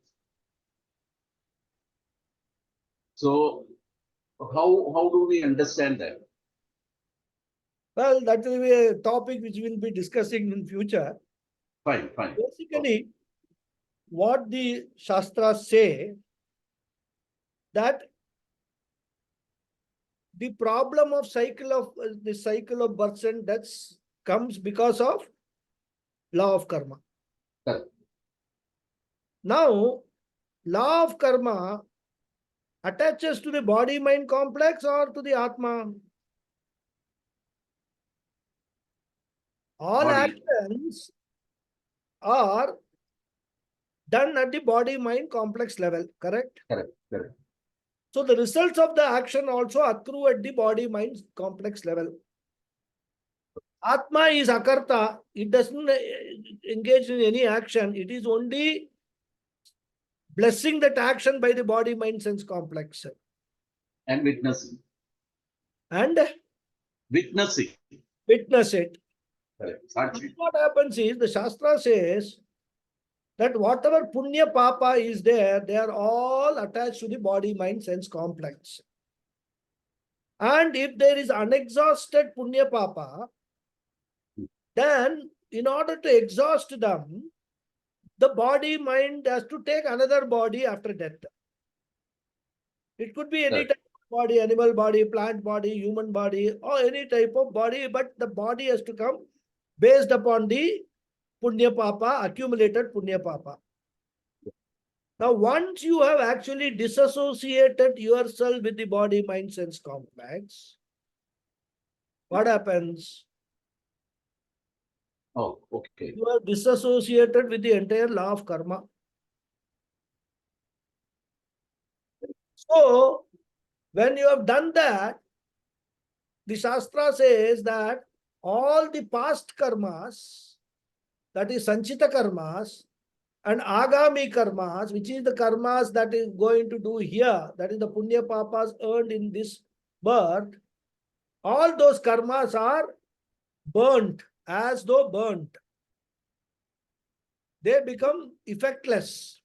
So, how do we understand that? Well, that will be a topic which we'll be discussing in future. Fine. Basically, what the Shastras say that the problem of the cycle of births and deaths comes because of law of karma. Correct. Now, law of karma attaches to the body-mind complex or to the Atma? All Body. actions are done at the body-mind complex level, correct? Correct. So the results of the action also accrue at the body-mind complex level. Atma is akarta. It doesn't engage in any action. It is only blessing that action by the body-mind-sense complex. And witnessing. And Witness it. Correct. Sakshi. What happens is, the Shastra says that whatever punya papa is there, they are all attached to the body-mind-sense complex. And if there is unexhausted punya papa, then in order to exhaust them, the body-mind has to take another body after death. It could be any type of body, animal body, plant body, human body, or any type of body, but the body has to come based upon the punya papa, accumulated punya papa. Now, once you have actually disassociated yourself with the body, mind, sense complex, what happens? Oh, okay. You are disassociated with the entire law of karma. So, when you have done that, the Shastra says that all the past karmas, that is Sanchita karmas, and Agami karmas, which is the karmas that is going to do here, that is the Punya Papas earned in this birth, all those karmas are burnt, as though burnt. They become effectless.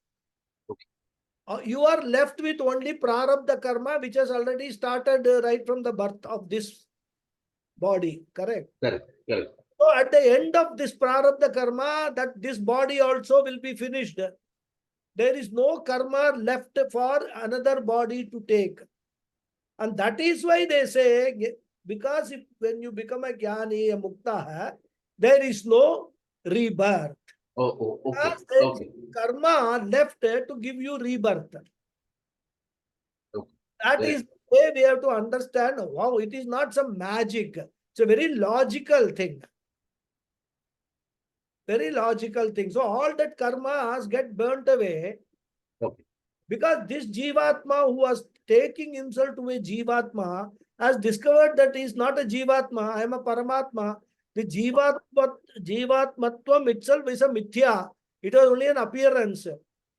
You are left with only prarabdha karma, which has already started right from the birth of this body. Correct? Correct. Correct. So at the end of this prarabdha karma, that this body also will be finished. There is no karma left for another body to take. And that is why they say, because when you become a jnani, a mukta, there is no rebirth. Oh, okay. Because there is Okay. karma left to give you rebirth. Okay. That Correct. is the way we have to understand. Wow, it is not some magic. It's a very logical thing. Very logical thing. So all that karmas get burnt away. Okay. Because this Jivatma who was taking himself to a Jivatma has discovered that he is not a Jivatma, I am a Paramatma. The Jivatmatvam itself is a Mithya. It was only an appearance.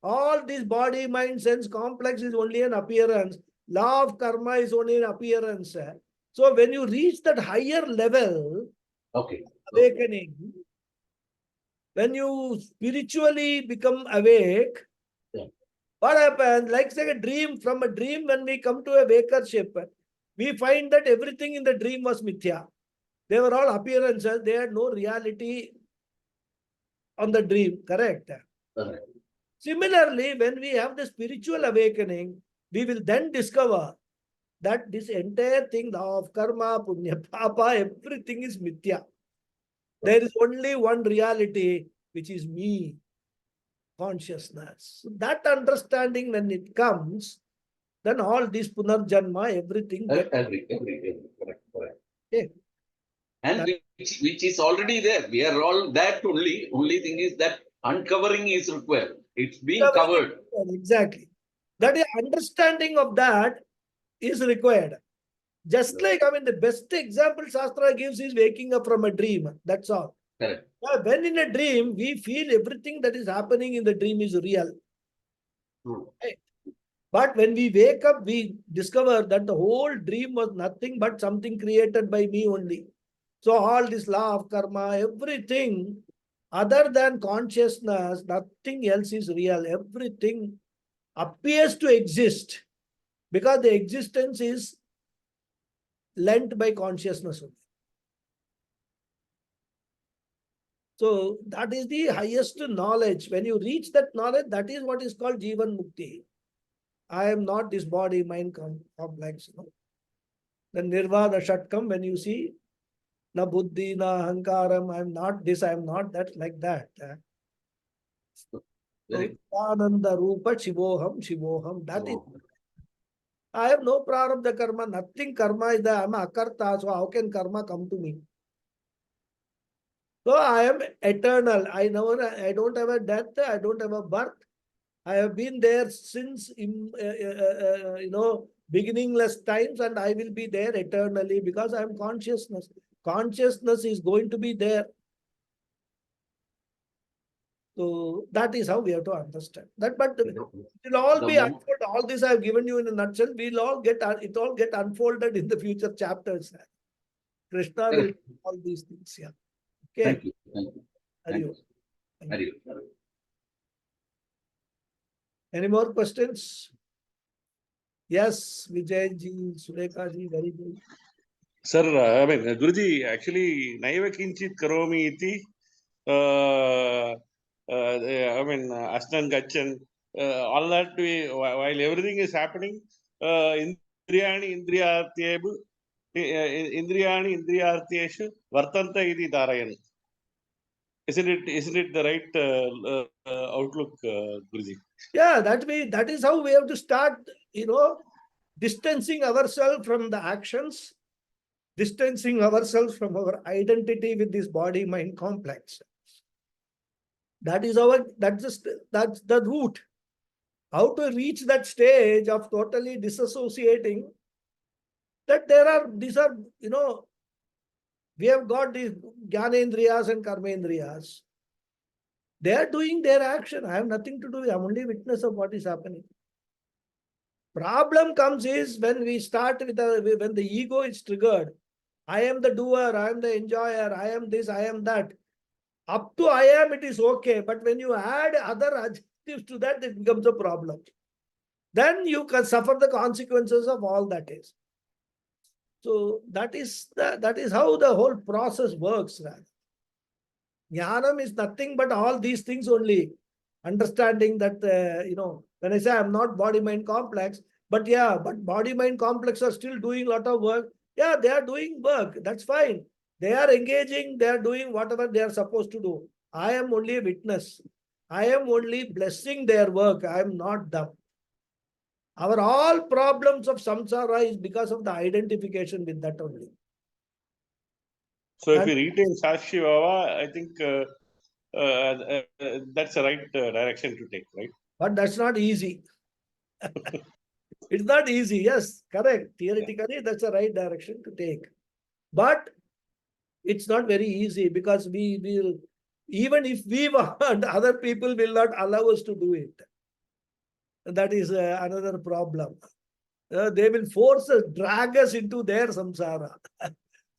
All this body, mind, sense complex is only an appearance. Law of karma is only an appearance. So when you reach that higher level, Okay. awakening, when you spiritually become awake, what happens? Like say a dream, from a dream when we come to a wakership, we find that everything in the dream was mithya. They were all appearances. They had no reality on the dream. Correct? Correct. Similarly, when we have the spiritual awakening, we will then discover that this entire thing, law of karma, punya, papa, everything is mithya. There is only one reality, which is me. Consciousness. So that understanding, when it comes, then all this punarjanma, everything gets. Agree. Correct. Okay. And which is already there. We are all that only. Only thing is that uncovering is required. It's being covered. Exactly. That is understanding of that is required. Just like, I mean, the best example Shastra gives is waking up from a dream. That's all. Correct. When in a dream, we feel everything that is happening in the dream is real. Right? But when we wake up, we discover that the whole dream was nothing but something created by me only. So all this law of karma, everything other than consciousness, nothing else is real. Everything appears to exist because the existence is lent by consciousness only. So that is the highest knowledge. When you reach that knowledge, that is what is called Jivan Mukti. I am not this body, mind complex. No? The Nirvana Shatkam, when you see, na buddhi, na hankaram, I am not this, I am not that, like that. Ananda Rupa Shivoham, that is. I have no prarabdha karma, nothing karma is there. I am akarta, so how can karma come to me? So I am eternal. I don't have a death, I don't have a birth. I have been there since beginningless times, and I will be there eternally because I am consciousness. Consciousness is going to be there. So that is how we have to understand that. But it will all be unfolded. All this I have given you in a nutshell. We'll all get it all get unfolded in the future chapters. Krishna will do all these things. Yeah. Okay. Thank you. Thank you. Any more questions? Yes, Vijay ji, Sureka ji, very good. Sir, I mean, Guruji, actually, Naiva Kinchit Karomi iti, I mean, Asnan Gachan, all that, while everything is happening, Indriyani Indriyartyeshu Vartanta iti Darayan. Isn't it the right outlook, Guruji? Yeah, that is how we have to start, distancing ourselves from the actions, distancing ourselves from our identity with this body mind complex. That's the root. How to reach that stage of totally disassociating that these are, we have got these Jnanendriyas and Karmendriyas. They are doing their action. I have nothing to do. I am only witness of what is happening. Problem comes is when we start with when the ego is triggered. I am the doer, I am the enjoyer, I am this, I am that. Up to I am, it is okay. But when you add other adjectives to that, it becomes a problem. Then you can suffer the consequences of all that is. So that is how the whole process works. Jnanam is nothing but all these things only. Understanding that, when I say I'm not body-mind complex, but body-mind complex are still doing a lot of work. Yeah, they are doing work. That's fine. They are engaging. They are doing whatever they are supposed to do. I am only a witness. I am only blessing their work. I am not them. Our all problems of samsara is because of the identification with that only. So if we retain Sakshi Bhava, I think that's the right direction to take, right? But that's not easy. It's not easy. Yes, correct. Theoretically, that's the right direction to take. But it's not very easy because we will, even if we want, other people will not allow us to do it. That is another problem. They will force us, drag us into their samsara.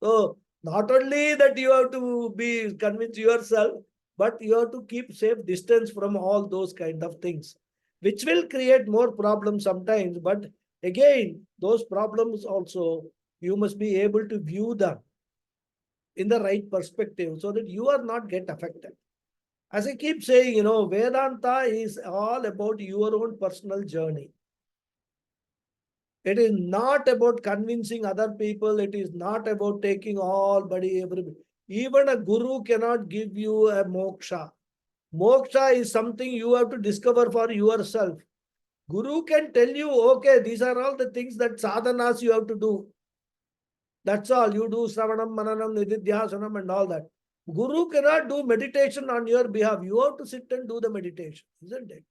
So not only that you have to be convinced yourself, but you have to keep safe distance from all those kind of things, which will create more problems sometimes. But again, those problems also, you must be able to view them in the right perspective so that you are not get affected. As I keep saying, Vedanta is all about your own personal journey. It is not about convincing other people. It is not about taking everybody. Even a guru cannot give you a moksha. Moksha is something you have to discover for yourself. Guru can tell you, okay, these are all the things that sadhanas you have to do. That's all. You do Sravanam, Mananam, Nididhyasanam and all that. Guru cannot do meditation on your behalf. You have to sit and do the meditation, isn't it?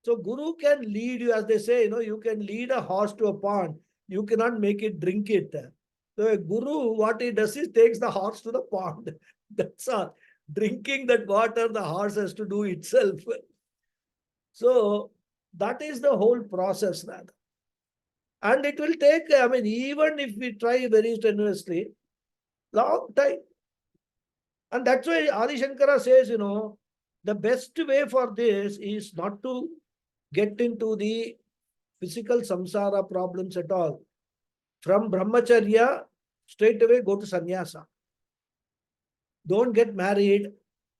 So Guru can lead you, as they say, you can lead a horse to a pond. You cannot make it drink it. So a Guru, what he does is takes the horse to the pond. That's all. Drinking that water, the horse has to do itself. So that is the whole process. And it will take, even if we try very strenuously, long time. And that's why Adi Shankara says, the best way for this is not to get into the physical samsara problems at all. From brahmacharya, straight away go to sannyasa. Don't get married,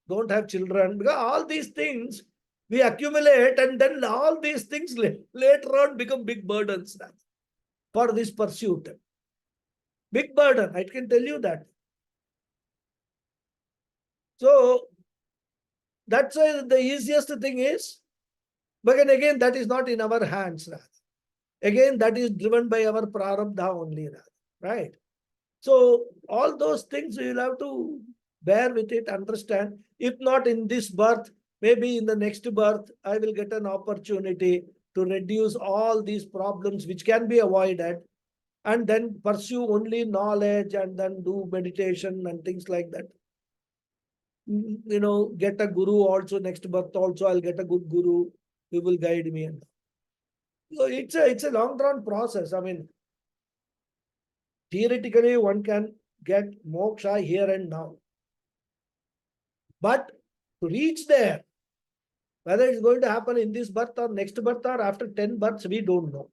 don't have children, because all these things we accumulate and then all these things later on become big burdens for this pursuit. Big burden, I can tell you that. So that's why the easiest thing is, but again, that is not in our hands. Again, that is driven by our prarabdha only. Right? So all those things we will have to bear with it, understand. If not in this birth, maybe in the next birth, I will get an opportunity to reduce all these problems which can be avoided and then pursue only knowledge and then do meditation and things like that. Get a guru also, next birth also, I'll get a good guru who will guide me. So it's a long drawn process. Theoretically, one can get moksha here and now. But to reach there, whether it's going to happen in this birth or next birth or after 10 births, we don't know.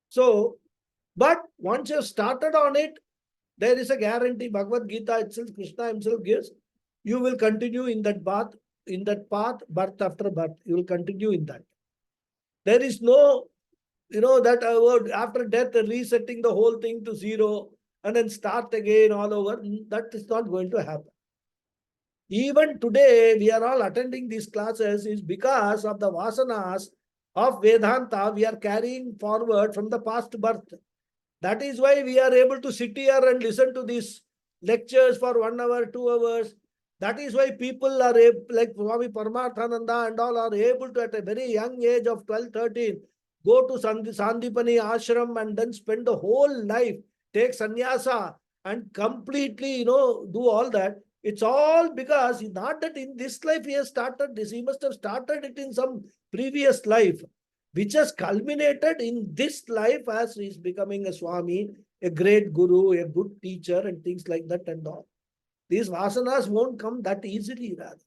So, but once you've started on it, there is a guarantee. Bhagavad Gita itself, Krishna himself gives, you will continue in that path, birth after birth. You will continue in that. There is no, that after death, resetting the whole thing to zero and then start again all over. That is not going to happen. Even today, we are all attending these classes is because of the vasanas of Vedanta we are carrying forward from the past birth. That is why we are able to sit here and listen to these lectures for 1 hour, 2 hours. That is why people are able, like Swami Paramathananda and all are able to, at a very young age of 12, 13, go to Sandipani ashram and then spend the whole life, take sannyasa and completely, do all that. It's all because not that in this life he has started this, he must have started it in some previous life, which has culminated in this life as he is becoming a Swami, a great guru, a good teacher and things like that and all. These vasanas won't come that easily, rather.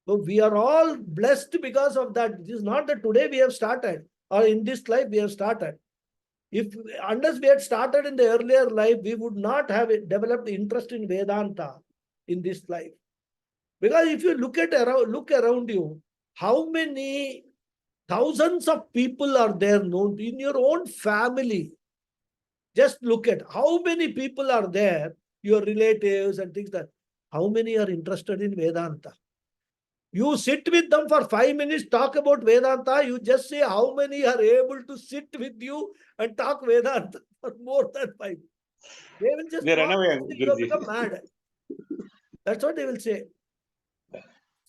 So we are all blessed because of that. It is not that today we have started or in this life we have started. Unless we had started in the earlier life, we would not have developed interest in Vedanta in this life. Because if you look around you, how many thousands of people are there known in your own family? Just look at how many people are there, your relatives and things like that. How many are interested in Vedanta? You sit with them for 5 minutes, talk about Vedanta, you just say how many are able to sit with you and talk Vedanta for more than 5 minutes. They will just They run away, you have Guruji. become mad. That's what they will say.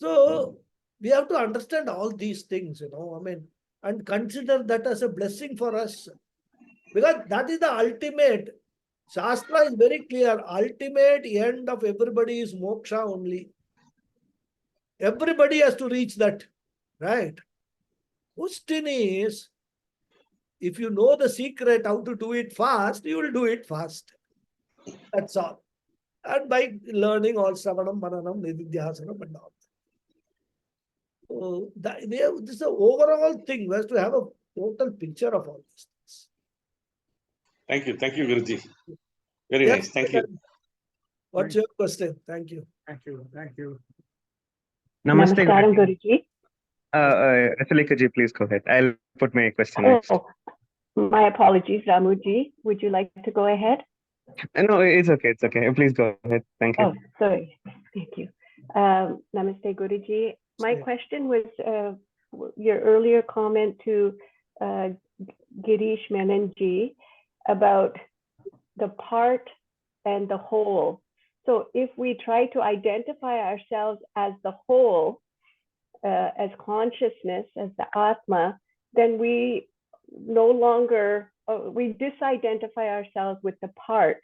So we have to understand all these things, and consider that as a blessing for us. Because that is the ultimate. Shastra is very clear. Ultimate end of everybody is moksha only. Everybody has to reach that, right? Question is, if you know the secret how to do it fast, you will do it fast. That's all. And by learning all Savanam, Mananam, Nididhyasanam and all. So this is the overall thing. We have to have a total picture of all these things. Thank you, Guruji. Very Yes, nice. Thank you. What's your question? Thank you. Namaste, Namaskaram, Guruji. Guruji. Rasulika please go ahead. I'll put my question Oh, next. my apologies, Ramuji. Would you like to go ahead? No, it's okay. It's okay. Please go ahead. Thank you. Oh, sorry. Thank you. Namaste, Guruji. My question was your earlier comment to Girish Menonji about the part and the whole. So if we try to identify ourselves as the whole, as consciousness, as the Atma, then we no longer, we disidentify ourselves with the part,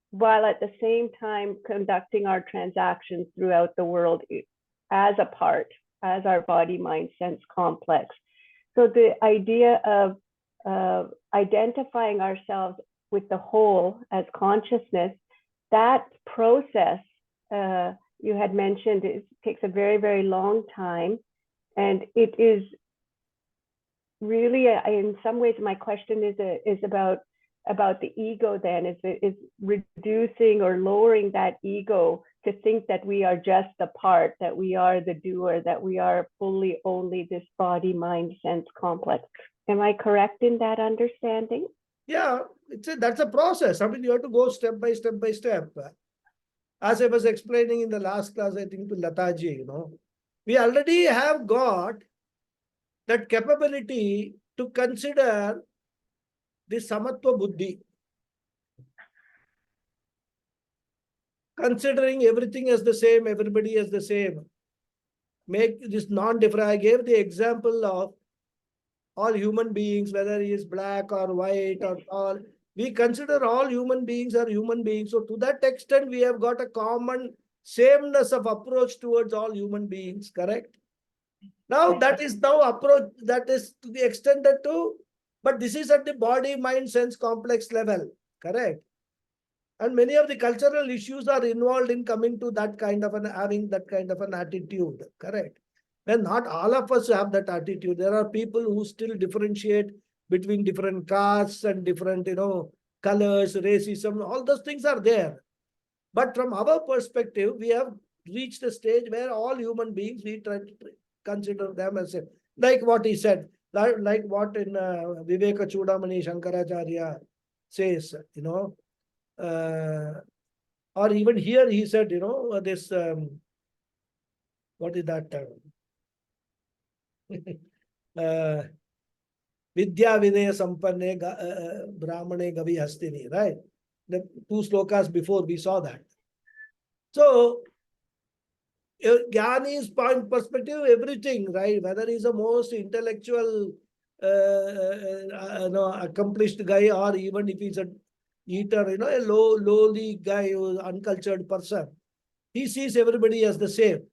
while at the same time conducting our transactions throughout the world as a part, as our body, mind, sense complex. So the idea of identifying ourselves with the whole as consciousness, that process you had mentioned, it takes a very, very long time. And it is really, in some ways, my question is about the ego then, is reducing or lowering that ego to think that we are just the part, that we are the doer, that we are fully only this body, mind, sense complex. Am I correct in that understanding? Yeah, that's a process. I mean, you have to go step by step by step. As I was explaining in the last class, I think to Lataji, we already have got that capability to consider the samatva buddhi. Considering everything as the same, everybody as the same. Make this non-different. I gave the example of all human beings, whether he is black or white or all. We consider all human beings are human beings. So to that extent, we have got a common sameness of approach towards all human beings, correct? Now that is now approach that is to the extent that too, but this is at the body, mind, sense complex level, correct? And many of the cultural issues are involved in coming to that kind of having that kind of an attitude, correct? And not all of us have that attitude. There are people who still differentiate between different castes and different, colors, racism, all those things are there. But from our perspective, we have reached a stage where all human beings, we try to consider them as like what he said, like what in Viveka Chudamani Shankaracharya says, or even here he said, this, what is that term? Vidya Vinaya Sampanne Brahmane Gavi Hastini, right? The 2 slokas before we saw that. So Jnani's point perspective, everything, right? Whether he's the most intellectual, accomplished guy, or even if he's a eater, a lowly guy, who's uncultured person, he sees everybody as the same.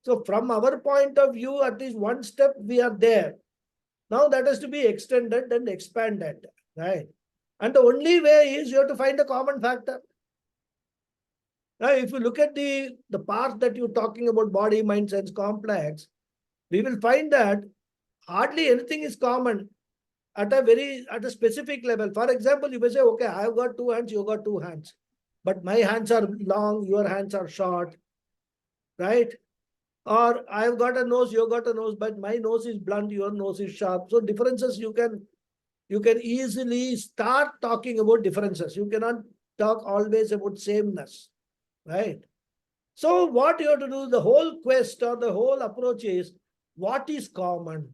So from our point of view, at least one step we are there. Now that has to be extended and expanded, right? And the only way is you have to find a common factor. Now, if you look at the part that you're talking about, body, mind, sense complex, we will find that hardly anything is common at a specific level. For example, you may say, okay, I've got two hands, you've got two hands, but my hands are long, your hands are short, right? Or I've got a nose, you've got a nose, but my nose is blunt, your nose is sharp. So differences, you can easily start talking about differences. You cannot talk always about sameness, right? So what you have to do, the whole quest or the whole approach is, what is common?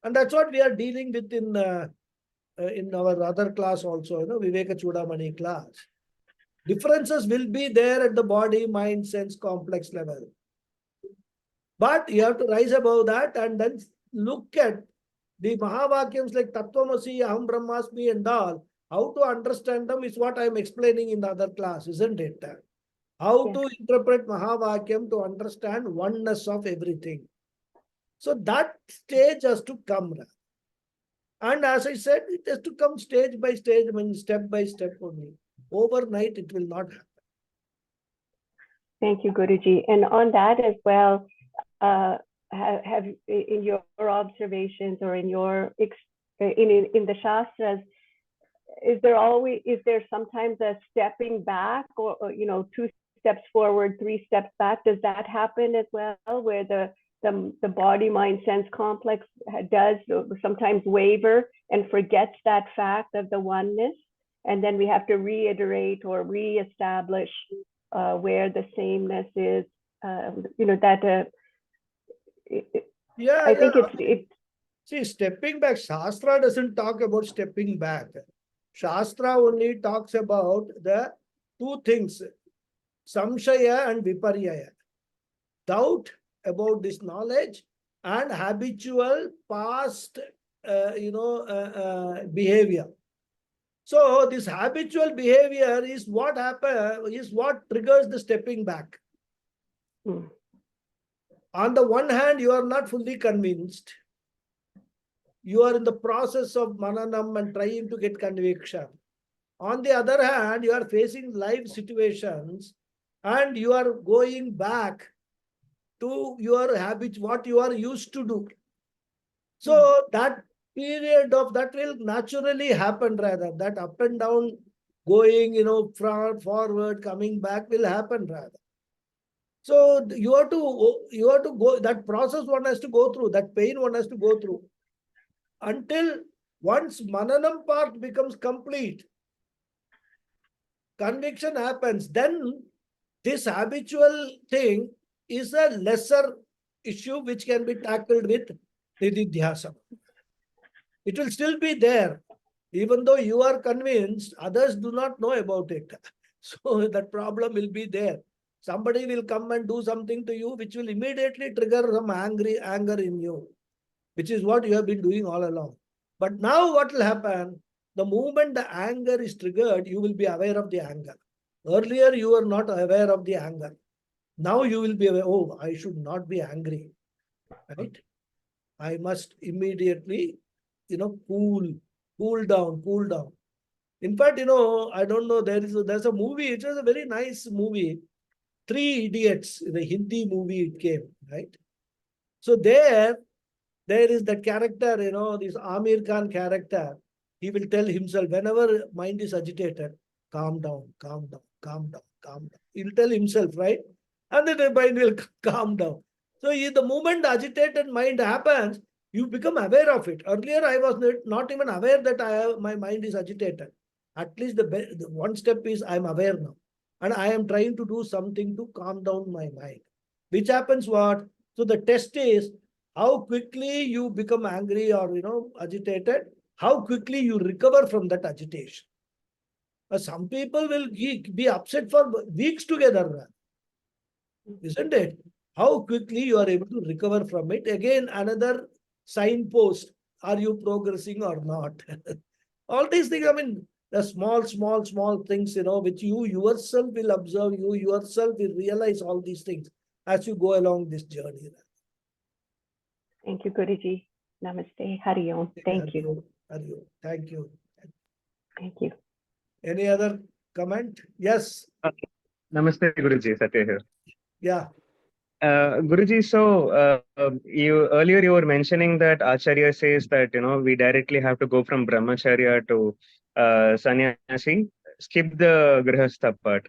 And that's what we are dealing with in our other class also, Viveka Chudamani class. Differences will be there at the body, mind, sense, complex level. But you have to rise above that and then look at the Mahavakyams like Tattvamasi, Aham Brahmasmi and all. How to understand them is what I am explaining in the other class, isn't it? How to interpret Mahavakyam to understand oneness of everything. So that stage has to come. And as I said, it has to come stage by stage, step by step only. Overnight, it will not happen. Thank you, Guruji. And on that as well, have in your observations or in your in the Shastras, is there sometimes a stepping back or 2 steps forward, 3 steps back? Does that happen as well, where the body, mind, sense complex does sometimes waver and forgets that fact of the oneness, and then we have to reiterate or reestablish where the sameness is? I think it's See, stepping back, Shastra doesn't talk about stepping back. Shastra only talks about the 2 things, samshaya and viparyaya. Doubt about this knowledge and habitual past, behavior. So this habitual behavior is what triggers the stepping back. On the one hand, you are not fully convinced. You are in the process of mananam and trying to get conviction. On the other hand, you are facing life situations and you are going back to your habits, what you are used to do. So that period of that will naturally happen, rather. That up and down going, forward, coming back will happen, rather. So you have to go, that process one has to go through, that pain one has to go through. Until once mananam part becomes complete, conviction happens, then this habitual thing is a lesser issue which can be tackled with nididhyasana. It will still be there. Even though you are convinced, others do not know about it. So that problem will be there. Somebody will come and do something to you which will immediately trigger some anger in you, which is what you have been doing all along. But now what will happen? The moment the anger is triggered, you will be aware of the anger. Earlier, you were not aware of the anger. Now you will be aware, oh, I should not be angry, right? I must immediately, cool down. In fact, I don't know, there's a movie, it was a very nice movie, 3 Idiots, the Hindi movie it came, right? So there is that character, this Amir Khan character, he will tell himself, whenever mind is agitated, calm down. He will tell himself, right? And then the mind will calm down. So the moment the agitated mind happens, you become aware of it. Earlier, I was not even aware that my mind is agitated. At least the one step is I'm aware now. And I am trying to do something to calm down my mind. Which happens what? So the test is how quickly you become angry or, agitated, how quickly you recover from that agitation. Some people will be upset for weeks together. isn't it? How quickly you are able to recover from it. Again, another signpost. Are you progressing or not? All these things, I mean, the small things, which you yourself will observe, you yourself will realize all these things as you go along this journey. Thank you, Guruji. Namaste. Hari Om. Thank you. Hari Om. Thank you. Thank you. Any other comment? Yes. Namaste, Guruji. Satya here. Yeah. Guruji, so you earlier you were mentioning that Acharya says that we directly have to go from brahmacharya to sannyasi, skip the grihastha part.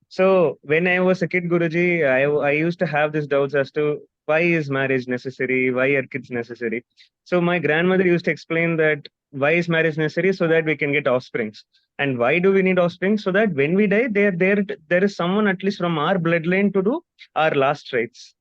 So when I was a kid, Guruji, I used to have these doubts as to why is marriage necessary, why are kids necessary. So my grandmother used to explain that why is marriage necessary so that we can get offsprings. And why do we need offspring? So that when we die, there is someone at least from our bloodline to do our last rites.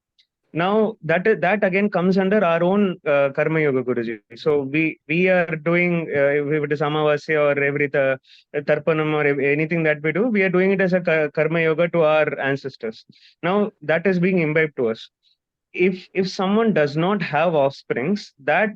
Now that again comes under our own karma yoga, Guruji. So we are doing if it is amavasya or every tarpanam or anything that we do, we are doing it as a karma yoga to our ancestors. Now that is being imbibed to us. If someone does not have offsprings, that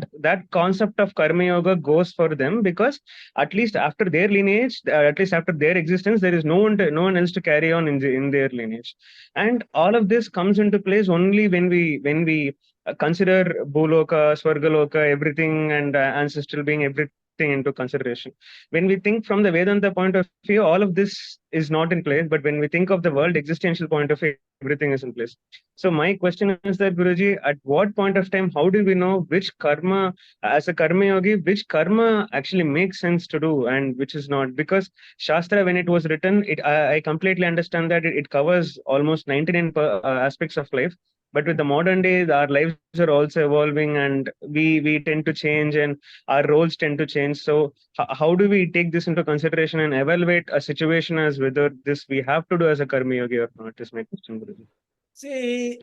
concept of karma yoga goes for them, because at least after their lineage, at least after their existence, there is no one else to carry on in their lineage. And all of this comes into place only when we consider bhuloka, swargaloka, everything, and ancestral being, everything into consideration. When we think from the Vedanta point of view, all of this is not in place. But when we think of the world existential point of view, everything is in place. So my question is that, Guruji, at what point of time, how do we know which karma, as a karma yogi, which karma actually makes sense to do and which is not? Because Shastra, when it was written, I completely understand that it covers almost 99 aspects of life. But with the modern days, our lives are also evolving, and we tend to change, and our roles tend to change. So how do we take this into consideration and evaluate a situation as whether this we have to do as a karma yogi or not? Is my question, Guruji. See,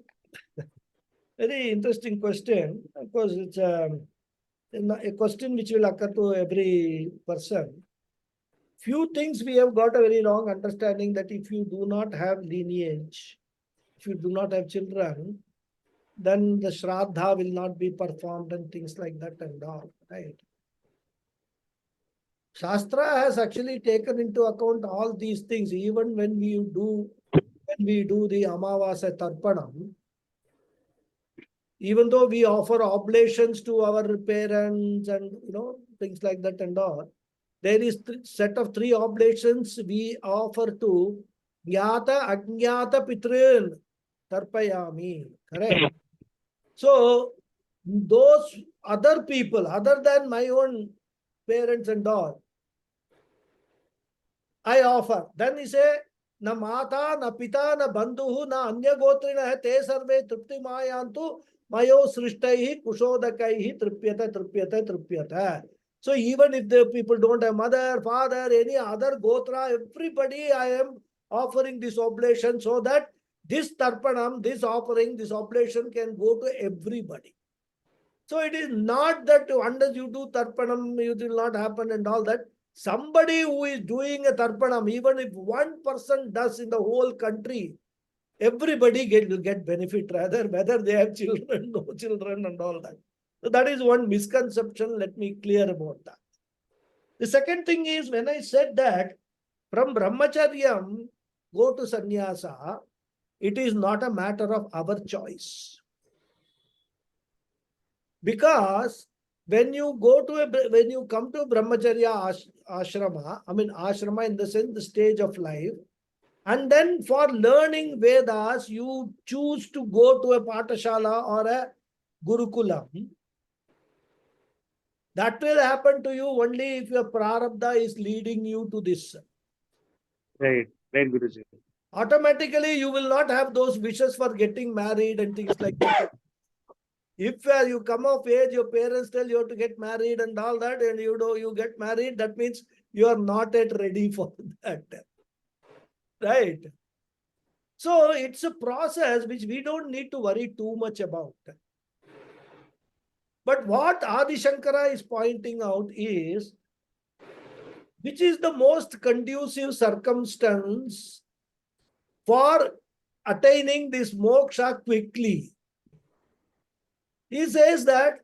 very interesting question, because it's a question which will occur to every person. Few things we have got a very wrong understanding, that if you do not have lineage, if you do not have children, then the shraddha will not be performed and things like that and all, right? Shastra has actually taken into account all these things. Even when we do the Amavasya Tarpanam, even though we offer oblations to our parents and things like that and all, there is set of 3 oblations we offer to Jnata, Ajnata, Pitrin, Tarpayami. Correct? So those other people, other than my own parents and all, I offer. Then he say, na mata, na pita, na bandhuhu, na anya gotrina hai, te sarve tripti mayantu, mayo srishtaihi, kushodakaihi, tripyata. So even if the people don't have mother, father, any other gotra, everybody I am offering this oblation, so that this tarpanam, this offering, this oblation can go to everybody. So it is not that unless you do tarpanam, it will not happen and all that. Somebody who is doing a tarpanam, even if one person does in the whole country, everybody will get benefit, rather whether they have children, no children and all that. So that is one misconception. Let me clear about that. The second thing is, when I said that from brahmacharyam go to sannyasa, it is not a matter of our choice. Because when you come to brahmacharya ashrama, I mean ashrama in the sense the stage of life, and then for learning Vedas, you choose to go to a patashala or a gurukulam. That will happen to you only if your prarabdha is leading you to this. Right, Guruji. Automatically, you will not have those wishes for getting married and things like that. If you come of age, your parents tell you have to get married and all that, and you get married, that means you are not yet ready for that. Right? So it's a process which we don't need to worry too much about. But what Adi Shankara is pointing out is, which is the most conducive circumstance for attaining this moksha quickly. He says that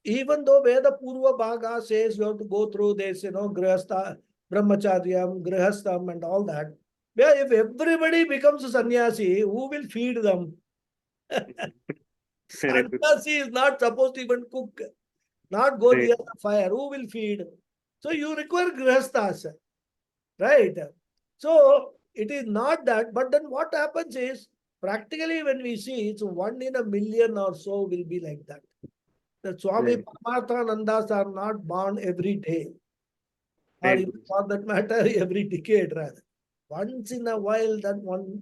even though Veda Purva Bhaga says you have to go through this, Grihastha, Brahmacharyam, Grihastham and all that, where if everybody becomes a sannyasi, who will feed them? Sannyasi is not supposed to even cook, not go near the fire. Who will feed? So you require Grihasthas, right? So it is not that, but then what happens is, practically when we see, it's 1 in a million or so will be like that. The Swami Paramathanandas are not born every day, or even for that matter, every decade rather. Once in a while, that one,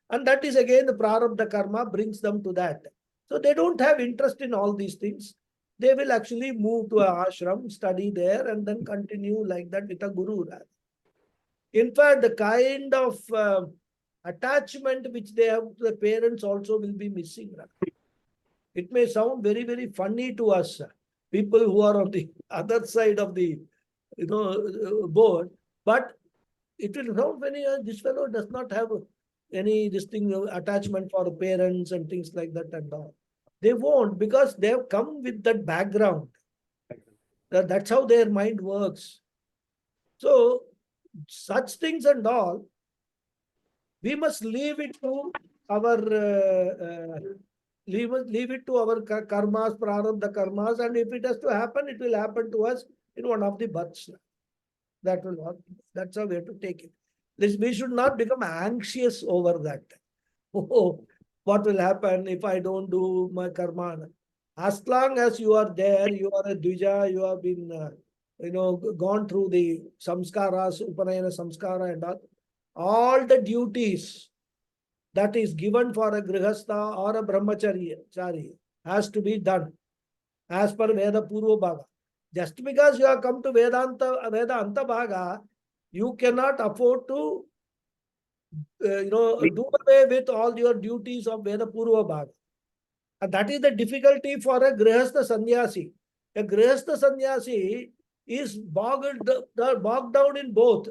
and that is again the prarabdha karma brings them to that. So they don't have interest in all these things. They will actually move to an ashram, study there, and then continue like that with a guru rather. In fact, the kind of attachment which they have to the parents also will be missing. It may sound very, very funny to us, people who are on the other side of the board, but it will sound funny. This fellow does not have any attachment for parents and things like that and all. They won't, because they have come with that background. That's how their mind works. So such things and all, we must leave it to our leave it to our karmas, prarabdha karmas, and if it has to happen, it will happen to us in one of the births. That will not. That's how we have to take it. We should not become anxious over that. Oh, what will happen if I don't do my karma? As long as you are there, you are a dvija, you have been, gone through the samskaras, upanayana samskara and all the duties that is given for a grihastha or a brahmachari has to be done as per Veda Purva Bhaga. Just because you have come to Veda Anta Bhaga, you cannot afford to do away with all your duties of Veda Purva Bhaga. And that is the difficulty for a grihastha sannyasi. A grihastha sannyasi is bogged down in both.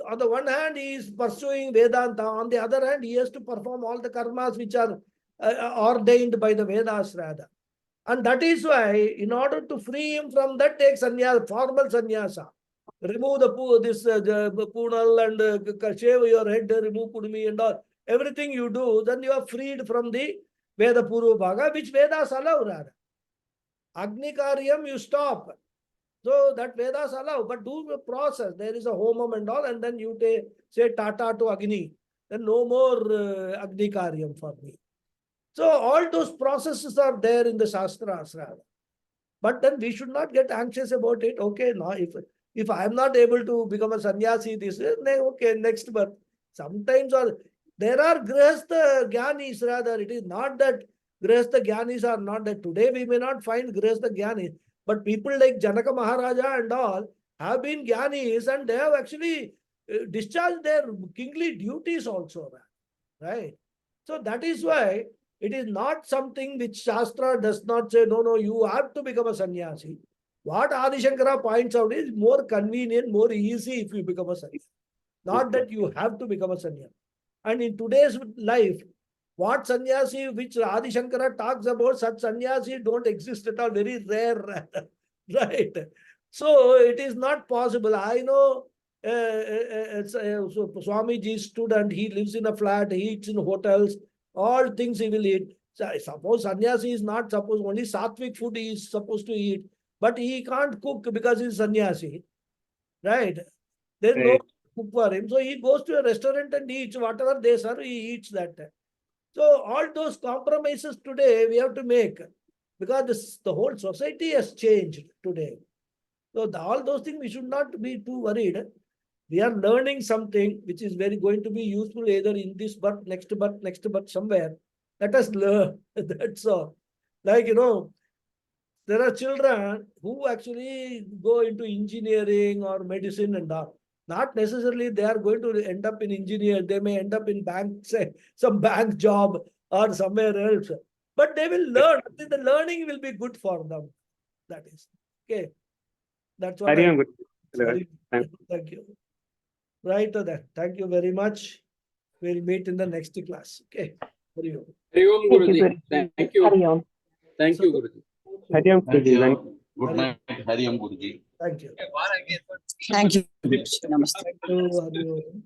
On the one hand, he is pursuing Vedanta. On the other hand, he has to perform all the karmas which are ordained by the Vedas rather. And that is why, in order to free him from that, take sannyasa, formal sannyasa. Remove the punal and shave your head, remove kudmi and all. Everything you do, then you are freed from the Veda Purva Bhaga, which Vedas allow rather. Agni Karyam, you stop. So that Vedas allow, but do the process. There is a homam and all, and then you say Tata to Agni. Then no more Agni Karyam for me. So all those processes are there in the Shastras rather. But then we should not get anxious about it. Okay, now if I am not able to become a sannyasi, okay, next birth. Sometimes there are grihastha jnanis rather. It is not that grihastha jnanis are not that. Today we may not find grihastha jnanis, but people like Janaka Maharaja and all have been jnanis, and they have actually discharged their kingly duties also, right? So that is why it is not something which Shastra does not say, no, you have to become a sannyasi. What Adi Shankara points out is more convenient, more easy if you become a sannyasi. Not that you have to become a sannyasi. And in today's life, what sannyasi which Adi Shankara talks about, such sannyasi don't exist at all, very rare, right? So it is not possible. I know Swamiji's student, he lives in a flat, he eats in hotels, all things he will eat. So suppose sannyasi is not supposed, only sattvic food he is supposed to eat, but he can't cook because he's sannyasi, right? There's no cook for him. So he goes to a restaurant and eats whatever they serve, he eats that. So all those compromises today we have to make, because the whole society has changed today. So all those things we should not be too worried. We are learning something which is going to be useful either in this birth, next birth, somewhere. Let us learn. That's all. Like, there are children who actually go into engineering or medicine and all. Not necessarily they are going to end up in engineer. They may end up in bank, say, some bank job or somewhere else. But they will learn. The learning will be good for them. That is. Okay. That's what Thank you. Right then. Thank you very much. We'll meet in the next class. Okay. Hari Om. Hari Om, Thank you, Guruji. Guruji. Thank you. Hari Om. Thank you, Guruji. Hari Om, Thank Guruji. you. Good night. Hari Om Guruji. Thank you. Thank you. Guruji. Namaste. Hari Om.